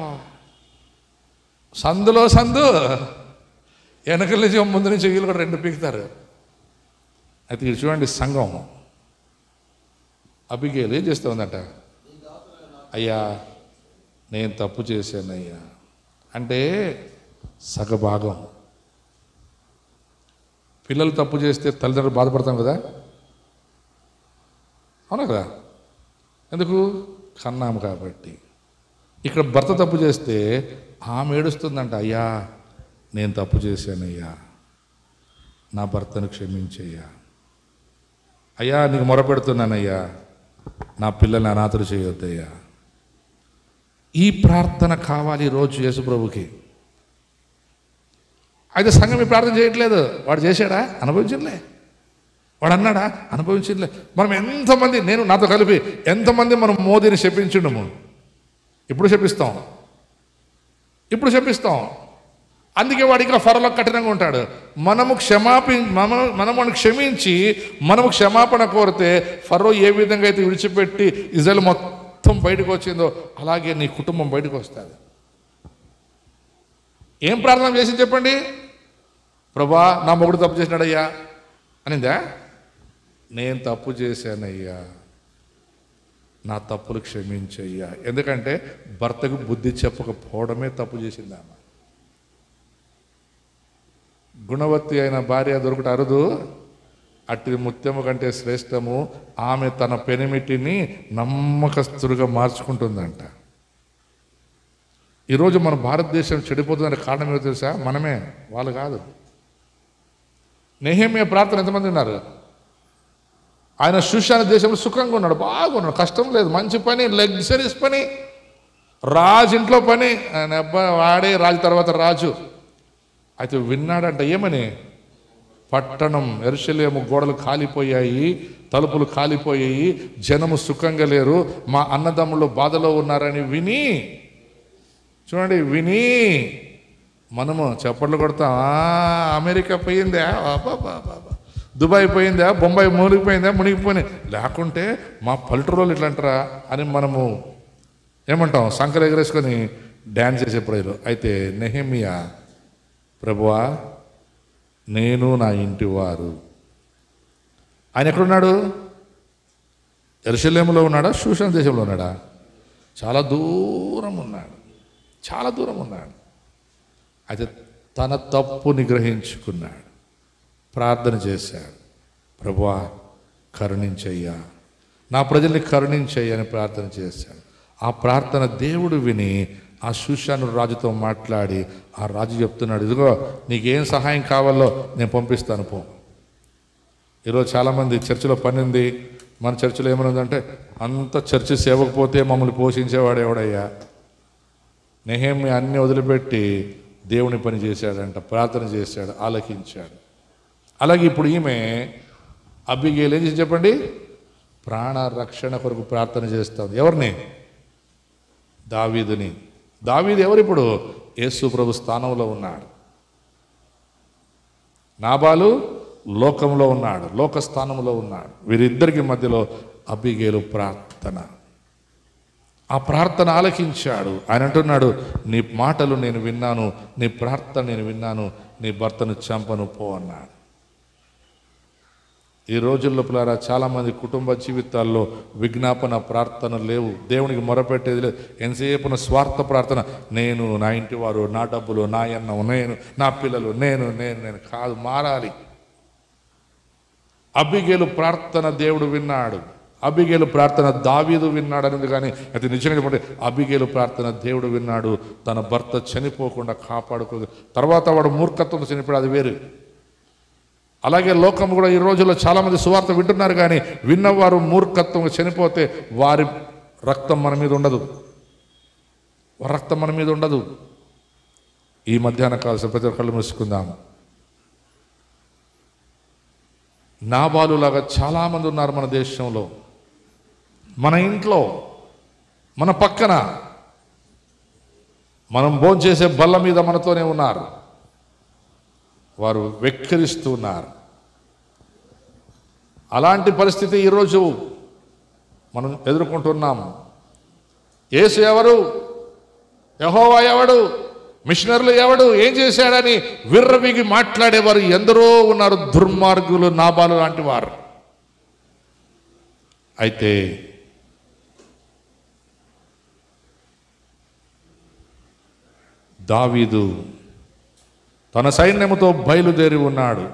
సందులో సందు, వెనకల నుంచి ముందు నుంచి వీళ్ళు కూడా 2 పీకుతారు. అయితే ఇది చూడండి, సంఘం అబిగేలు ఏం చేస్తూ ఉందట, అయ్యా నేను తప్పు చేశానయ్యా అంటే సగభాగం. పిల్లలు తప్పు చేస్తే తల్లిదండ్రులు బాధపడతాం కదా, అవునా కదా? ఎందుకు? కన్నాము కాబట్టి. ఇక్కడ భర్త తప్పు చేస్తే ఆమె ఏడుస్తుందంట, అయ్యా నేను తప్పు చేశానయ్యా, నా భర్తను క్షమించయ్యా, అయ్యా నీకు మొరపెడుతున్నానయ్యా, నా పిల్లల్ని అనాథలు చేయొద్దయ్యా. ఈ ప్రార్థన కావాలి ఈరోజు యేసుప్రభుకి. అయితే సంఘం ఈ ప్రార్థన చేయట్లేదు. వాడు చేశాడా? అనుభవించలే. వాడు అన్నాడా? అనుభవించలే. మనం ఎంతమంది, నేను నాతో కలిపి ఎంతమంది మనం మోదీని శపించుండము. ఇప్పుడు శపిస్తాం. అందుకే వాడు ఇంకా ఫరోలో కఠినంగా ఉంటాడు. మనము క్షమించి మనము క్షమాపణ కోరితే ఫరో ఏ విధంగా అయితే విడిచిపెట్టి ఇజ్రాయెల్ మొత్తం బయటకు వచ్చిందో అలాగే నీ కుటుంబం బయటకు వస్తుంది. ఏం ప్రార్థన చేసింది చెప్పండి? ప్రభా నా మొగుడు తప్పు చేసినాడయ్యా అనిందా? నేను తప్పు చేశానయ్యా, నా తప్పులు క్షమించయ్యా. ఎందుకంటే భర్తకు బుద్ధి చెప్పకపోవడమే తప్పు చేసింది ఆమె. గుణవతి అయిన భార్య దొరుకుట అరుదు, అట్టి ముత్యము కంటే శ్రేష్టము ఆమె తన పెనిమిటిని నమ్మకస్తులుగా మార్చుకుంటుందంట. ఈరోజు మన భారతదేశం చెడిపోతుందంటే కారణం ఏమో తెలుసా? మనమే, వాళ్ళు కాదు. నెహెమ్యా ప్రార్థన ఎంతమంది ఉన్నారు? ఆయన షూషాను దేశంలో సుఖంగా ఉన్నాడు, బాగున్నాడు, కష్టం లేదు, మంచి పని, లగ్జరీస్ పని, రాజు ఇంట్లో పని. ఆయన అబ్బాయి వాడే రాజు తర్వాత రాజు. అయితే విన్నాడంట, ఏమని? పట్టణం యెరూషలేము గోడలు కాలిపోయాయి, తలుపులు కాలిపోయాయి, జనము సుఖంగా లేరు, మా అన్నదమ్ములు బాధలో ఉన్నారని విని, చూడండి, విని మనము చప్పట్లు కొడతాం. అమెరికా పోయిందా, దుబాయ్ పోయిందా, బొంబాయి మునిగిపోయింది, లేకుంటే మా పల్లెటూరులో ఇట్లా అంటారా అని మనము ఏమంటాం? సంకలు ఎగరేసుకొని డ్యాన్స్ చేసే ప్రజలు. అయితే నెహెమ్యా, ప్రభువా నేను నా ఇంటి వారు. ఆయన ఎక్కడున్నాడు? యెరూషలేములో ఉన్నాడా? షూషాను దేశంలో ఉన్నాడా? చాలా దూరం ఉన్నాడు. అయితే తన తప్పు నిగ్రహించుకున్నాడు, ప్రార్థన చేశాడు. ప్రభువా కరుణించయ్యా, నా ప్రజల్ని కరుణించయ్యా అని ప్రార్థన చేశాడు. ఆ ప్రార్థన దేవుడు విని ఆ షూషాను రాజుతో మాట్లాడి ఆ రాజు చెప్తున్నాడు, ఇదిగో నీకేం సహాయం కావాలో నేను పంపిస్తాను పో. ఈరోజు చాలామంది చర్చిలో పని ఉంది, మన చర్చిలో ఏమనుందంటే అంత చర్చి సేవకపోతే మమ్మల్ని పోషించేవాడు ఎవడయ్యా? నెహెమ్యా అన్నీ వదిలిపెట్టి దేవుని పని చేశాడంట, ప్రార్థన చేశాడు, ఆలకించాడు. అలాగే ఇప్పుడు ఈమె అబిగేలు ఏం చేసి చెప్పండి? ప్రాణ రక్షణ కొరకు ప్రార్థన చేస్తాం. ఎవరిని? దావీదుని. దావీదు ఎవరు? ఇప్పుడు యేసు ప్రభు స్థానంలో ఉన్నాడు. నాబాలు లోకంలో ఉన్నాడు, లోక స్థానంలో ఉన్నాడు. వీరిద్దరికి మధ్యలో అబిగేలు ప్రార్థన. ఆ ప్రార్థన ఆలకించాడు. ఆయన అంటున్నాడు, నీ మాటలు నేను విన్నాను, నీ ప్రార్థన నేను విన్నాను, నీ భర్తను చంపను పో అన్నాడు. ఈ రోజుల్లో పిల్లరా చాలామంది కుటుంబ జీవితాల్లో విజ్ఞాపన ప్రార్థన లేవు, దేవునికి మొరపెట్టేది లేదు. ఎంతసేపున స్వార్థ ప్రార్థన, నేను, నా ఇంటి వారు, నా డబ్బులు, నా అన్నం, నేను, నా పిల్లలు, నేను నేను నేను కాదు, మారాలి. అబిగేలు ప్రార్థన దేవుడు విన్నాడు, అబిగేలు ప్రార్థన దావీదు విన్నాడు అనేది. కానీ అయితే నిజంగా చెప్పండి, అబిగేలు ప్రార్థన దేవుడు విన్నాడు. తన భర్త చనిపోకుండా కాపాడుకో. తర్వాత వాడు మూర్ఖత్వం చనిపోయాడు, అది వేరు. అలాగే లోకం కూడా ఈ రోజుల్లో చాలామంది సువార్త వింటున్నారు, కానీ విన్నవారు మూర్ఖత్వంగా చనిపోతే వారి రక్తం మన మీద ఉండదు, వారి రక్తం మన మీద ఉండదు. ఈ మధ్యాహ్న కాల్సిన ప్రతి కళ్ళు మూసుకుందాం. నాబాలులాగా చాలామంది ఉన్నారు మన దేశంలో, మన ఇంట్లో, మన పక్కన, మనం భోంచేసే బల్ల మీద మనతోనే ఉన్నారు. వారు వెక్కిరిస్తున్నారు. అలాంటి పరిస్థితి ఈరోజు మనం ఎదుర్కొంటున్నాం. యేసు ఎవరు, యెహోవా ఎవడు, మిషనర్లు ఎవడు, ఏం చేశాడని విర్రవీగి మాట్లాడేవారు ఎందరో ఉన్నారు. దుర్మార్గులు, నాబాలు లాంటి వారు. అయితే దావీదు తన సైన్యముతో బయలుదేరి ఉన్నాడు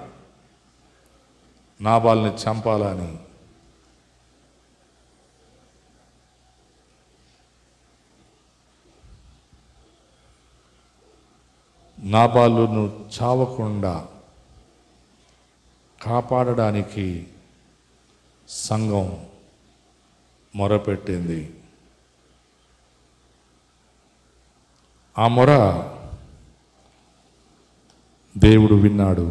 నాబాల్ని చంపాలని. నాబాలును చావకుండా కాపాడడానికి సంఘం మొరపెట్టింది. ఆ మొర దేవుడు విన్నాడు.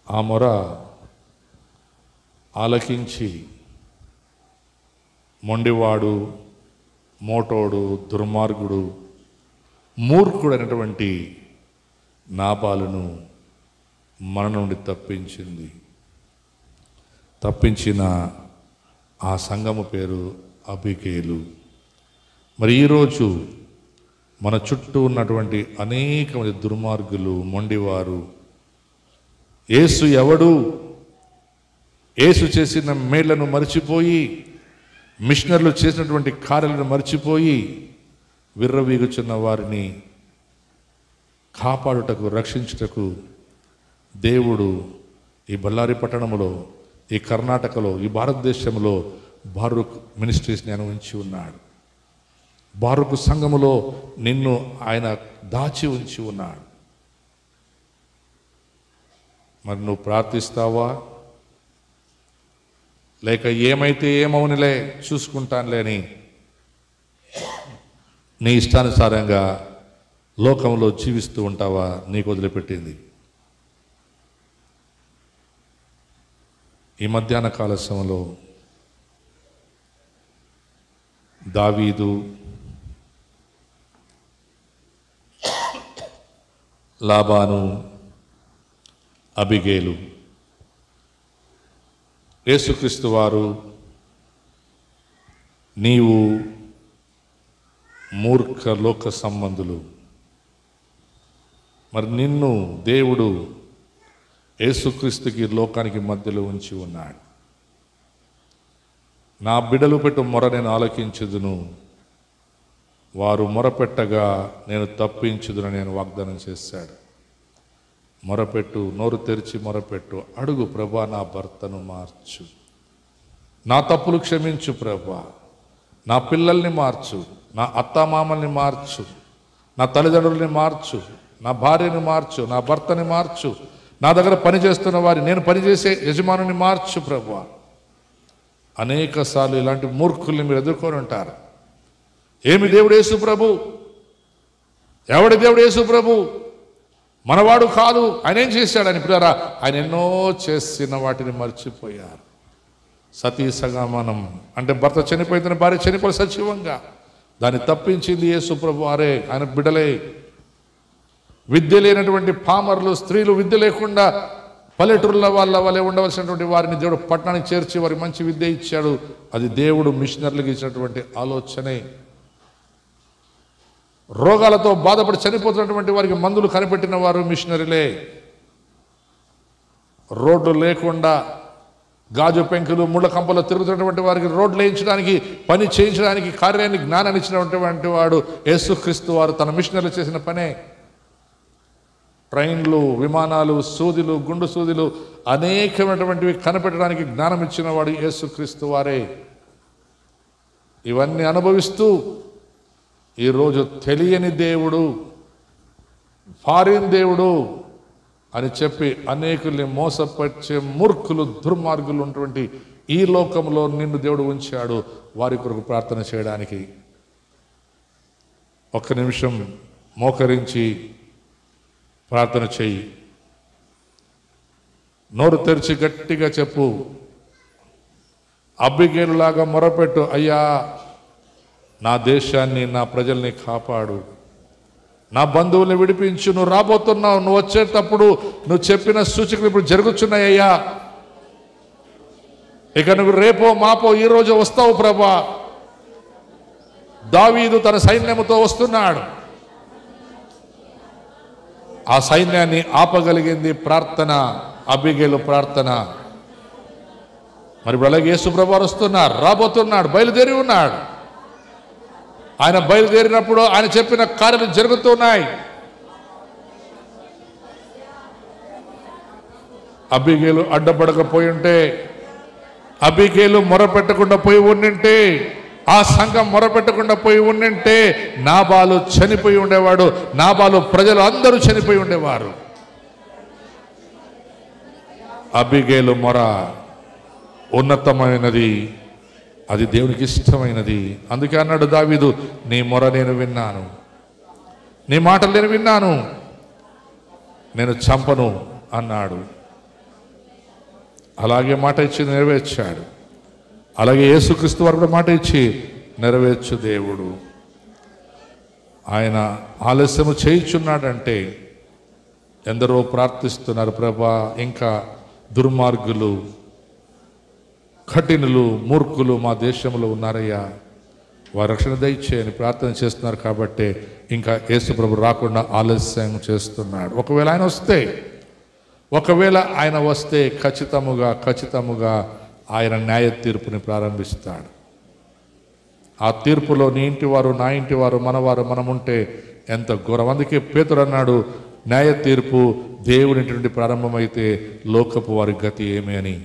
ఆ మొర ఆలకించి మొండివాడు, మోటోడు, దుర్మార్గుడు, మూర్ఖుడైనటువంటి నాబాలును మన నుండి తప్పించిన ఆ సంఘము పేరు అబిగేలు. మరి ఈరోజు మన చుట్టూ ఉన్నటువంటి అనేక మంది దుర్మార్గులు, మొండివారు, యేసు ఎవడు, యేసు చేసిన మేళ్లను మర్చిపోయి, మిషనర్లు చేసినటువంటి కార్యాలను మర్చిపోయి విర్రవీగుచున్న వారిని కాపాడుటకు, రక్షించుటకు దేవుడు ఈ బళ్ళారి పట్టణంలో, ఈ కర్ణాటకలో, ఈ భారతదేశంలో బారూక్ మినిస్ట్రీస్ని ఉంచి ఉన్నాడు. బారూక్ సంఘములో నిన్ను ఆయన దాచి ఉంచి ఉన్నాడు. మరి నువ్వు ప్రార్థిస్తావా, లేక ఏమైతే ఏమవునిలే చూసుకుంటానులే అని నీ ఇష్టానుసారంగా లోకంలో జీవిస్తూ ఉంటావా? నీకు వదిలిపెట్టింది. ఈ మధ్యాహ్న కాల సమయంలో దావీదు, లాబాను, అబిగేలు, యేసుక్రీస్తు వారు నీవు మూర్ఖ లోక సంబంధులు. మరి నిన్ను దేవుడు యేసుక్రీస్తుకి లోకానికి మధ్యలో ఉంచి ఉన్నాడు. నా బిడ్డలు పెట్టు మొర నేను ఆలకించుదును, వారు మొరపెట్టగా నేను తప్పించుదును నేను వాగ్దానం చేశాడు. మొరపెట్టు, నోరు తెరిచి మొరపెట్టు, అడుగు, ప్రభా నా భర్తను మార్చు, నా తప్పులు క్షమించు ప్రభా, నా పిల్లల్ని మార్చు, నా అత్తామామల్ని మార్చు, నా తల్లిదండ్రుల్ని మార్చు, నా భార్యని మార్చు, నా భర్తని మార్చు, నా దగ్గర పనిచేస్తున్న వారి, నేను పనిచేసే యజమానుని మార్చు ప్రభా. అనేక సార్లు ఇలాంటి మూర్ఖుల్ని మీరు ఎదుర్కొని ఉంటారు. ఏమి దేవుడు యేసు ప్రభు, ఎవడి దేవుడు యేసు ప్రభు, మనవాడు కాదు, ఆయన ఏం చేశాడని పిల్లరా, ఆయన ఎన్నో చేసిన వాటిని మర్చిపోయారు. సతీ సగమనం అంటే భర్త చనిపోయిన భార్య చనిపోయి సజీవంగా, దాన్ని తప్పించింది యేసు ప్రభు. అరే ఆయన బిడ్డలే. విద్య లేనటువంటి పామర్లు, స్త్రీలు, విద్య లేకుండా పల్లెటూరుల వల్లే ఉండవలసినటువంటి వారిని దేవుడు పట్టణానికి చేర్చి వారికి మంచి విద్య ఇచ్చాడు. అది దేవుడు మిషనర్లకు ఇచ్చినటువంటి ఆలోచనే. రోగాలతో బాధపడి చనిపోతున్నటువంటి వారికి మందులు కనిపెట్టిన వారు మిషనరీలే. రోడ్లు లేకుండా గాజు పెంకులు, ముళ్ళ కంపలు తిరుగుతున్నటువంటి వారికి రోడ్లు వేయించడానికి, పని చేయించడానికి కార్యాన్ని, జ్ఞానాన్ని ఇచ్చినటువంటి వాడు యేసుక్రీస్తు వారు. తన మిషనరీలు చేసిన పనే. ట్రైన్లు, విమానాలు, సూదిలు, గుండు సూదిలు, అనేకమైనటువంటివి కనిపెట్టడానికి జ్ఞానం ఇచ్చిన వాడు యేసుక్రీస్తు వారే. ఇవన్నీ అనుభవిస్తూ ఈరోజు తెలియని దేవుడు, ఫారిన్ దేవుడు అని చెప్పి అనేకుల్ని మోసపరిచే మూర్ఖులు, దుర్మార్గులు ఉన్నటువంటి ఈ లోకంలో నిన్ను దేవుడు ఉంచాడు వారి కొరకు ప్రార్థన చేయడానికి. ఒక్క నిమిషం మోకరించి ప్రార్థన చెయ్యి. నోరు తెరిచి గట్టిగా చెప్పు, అబిగేలులాగా మొరపెట్టు, అయ్యా నా దేశాన్ని, నా ప్రజల్ని కాపాడు, నా బంధువుల్ని విడిపించు, నువ్వు రాబోతున్నావు, నువ్వు వచ్చేటప్పుడు నువ్వు చెప్పిన సూచనలు ఇప్పుడు జరుగుతున్నాయ్యా, ఇక నువ్వు రేపో మాపో ఈరోజు వస్తావు ప్రభా. దావీదు తన సైన్యముతో వస్తున్నాడు. ఆ సైన్యాన్ని ఆపగలిగింది ప్రార్థన, అబిగేలు ప్రార్థన. మరి ఇప్పుడు అలాగే యేసు ప్రభువారు వస్తున్నారు, రాబోతున్నాడు, బయలుదేరి ఉన్నాడు. ఆయన బయలుదేరినప్పుడు ఆయన చెప్పిన కార్యాలు జరుగుతున్నాయి. అబిగేలు అడ్డపడకపోయి ఉంటే, అబిగేలు మొరపెట్టకుండా పోయి ఉండింటే, ఆ సంఘం మొరపెట్టకుండా పోయి ఉండింటే నాబాలు చనిపోయి ఉండేవాడు, నాబాలు ప్రజలు అందరూ చనిపోయి ఉండేవారు. అబిగేలు మొర ఉన్నతమైనది, అది దేవునికి ఇష్టమైనది. అందుకే అన్నాడు దావీదు, నీ మొర నేను విన్నాను, నీ మాటలు నేను విన్నాను, నేను చంపను అన్నాడు. అలాగే మాట ఇచ్చి నెరవేర్చాడు. అలాగే యేసుక్రీస్తు వారు కూడా మాట ఇచ్చి నెరవేర్చు దేవుడు. ఆయన ఆలస్యము చేయుచున్నాడంటే ఎందరో ప్రార్థిస్తున్నారు, ప్రభా ఇంకా దుర్మార్గులు, కఠినులు, మూర్ఖులు మా దేశంలో ఉన్నారయ్యా, వారి రక్షణ దయచేయని ప్రార్థన చేస్తున్నారు. కాబట్టి ఇంకా యేసు ప్రభు రాకుండా ఆలస్యం చేస్తున్నాడు. ఒకవేళ ఆయన వస్తే ఖచ్చితముగా ఆయన న్యాయ తీర్పుని ప్రారంభిస్తాడు. ఆ తీర్పులో నీ ఇంటివారు, నా ఇంటివారు, మనవారు మనముంటే ఎంత ఘోరం. అందుకే పేతురు అన్నాడు, న్యాయ తీర్పు దేవుని నుండి ప్రారంభమైతే లోకపు వారి గతి ఏమి అని.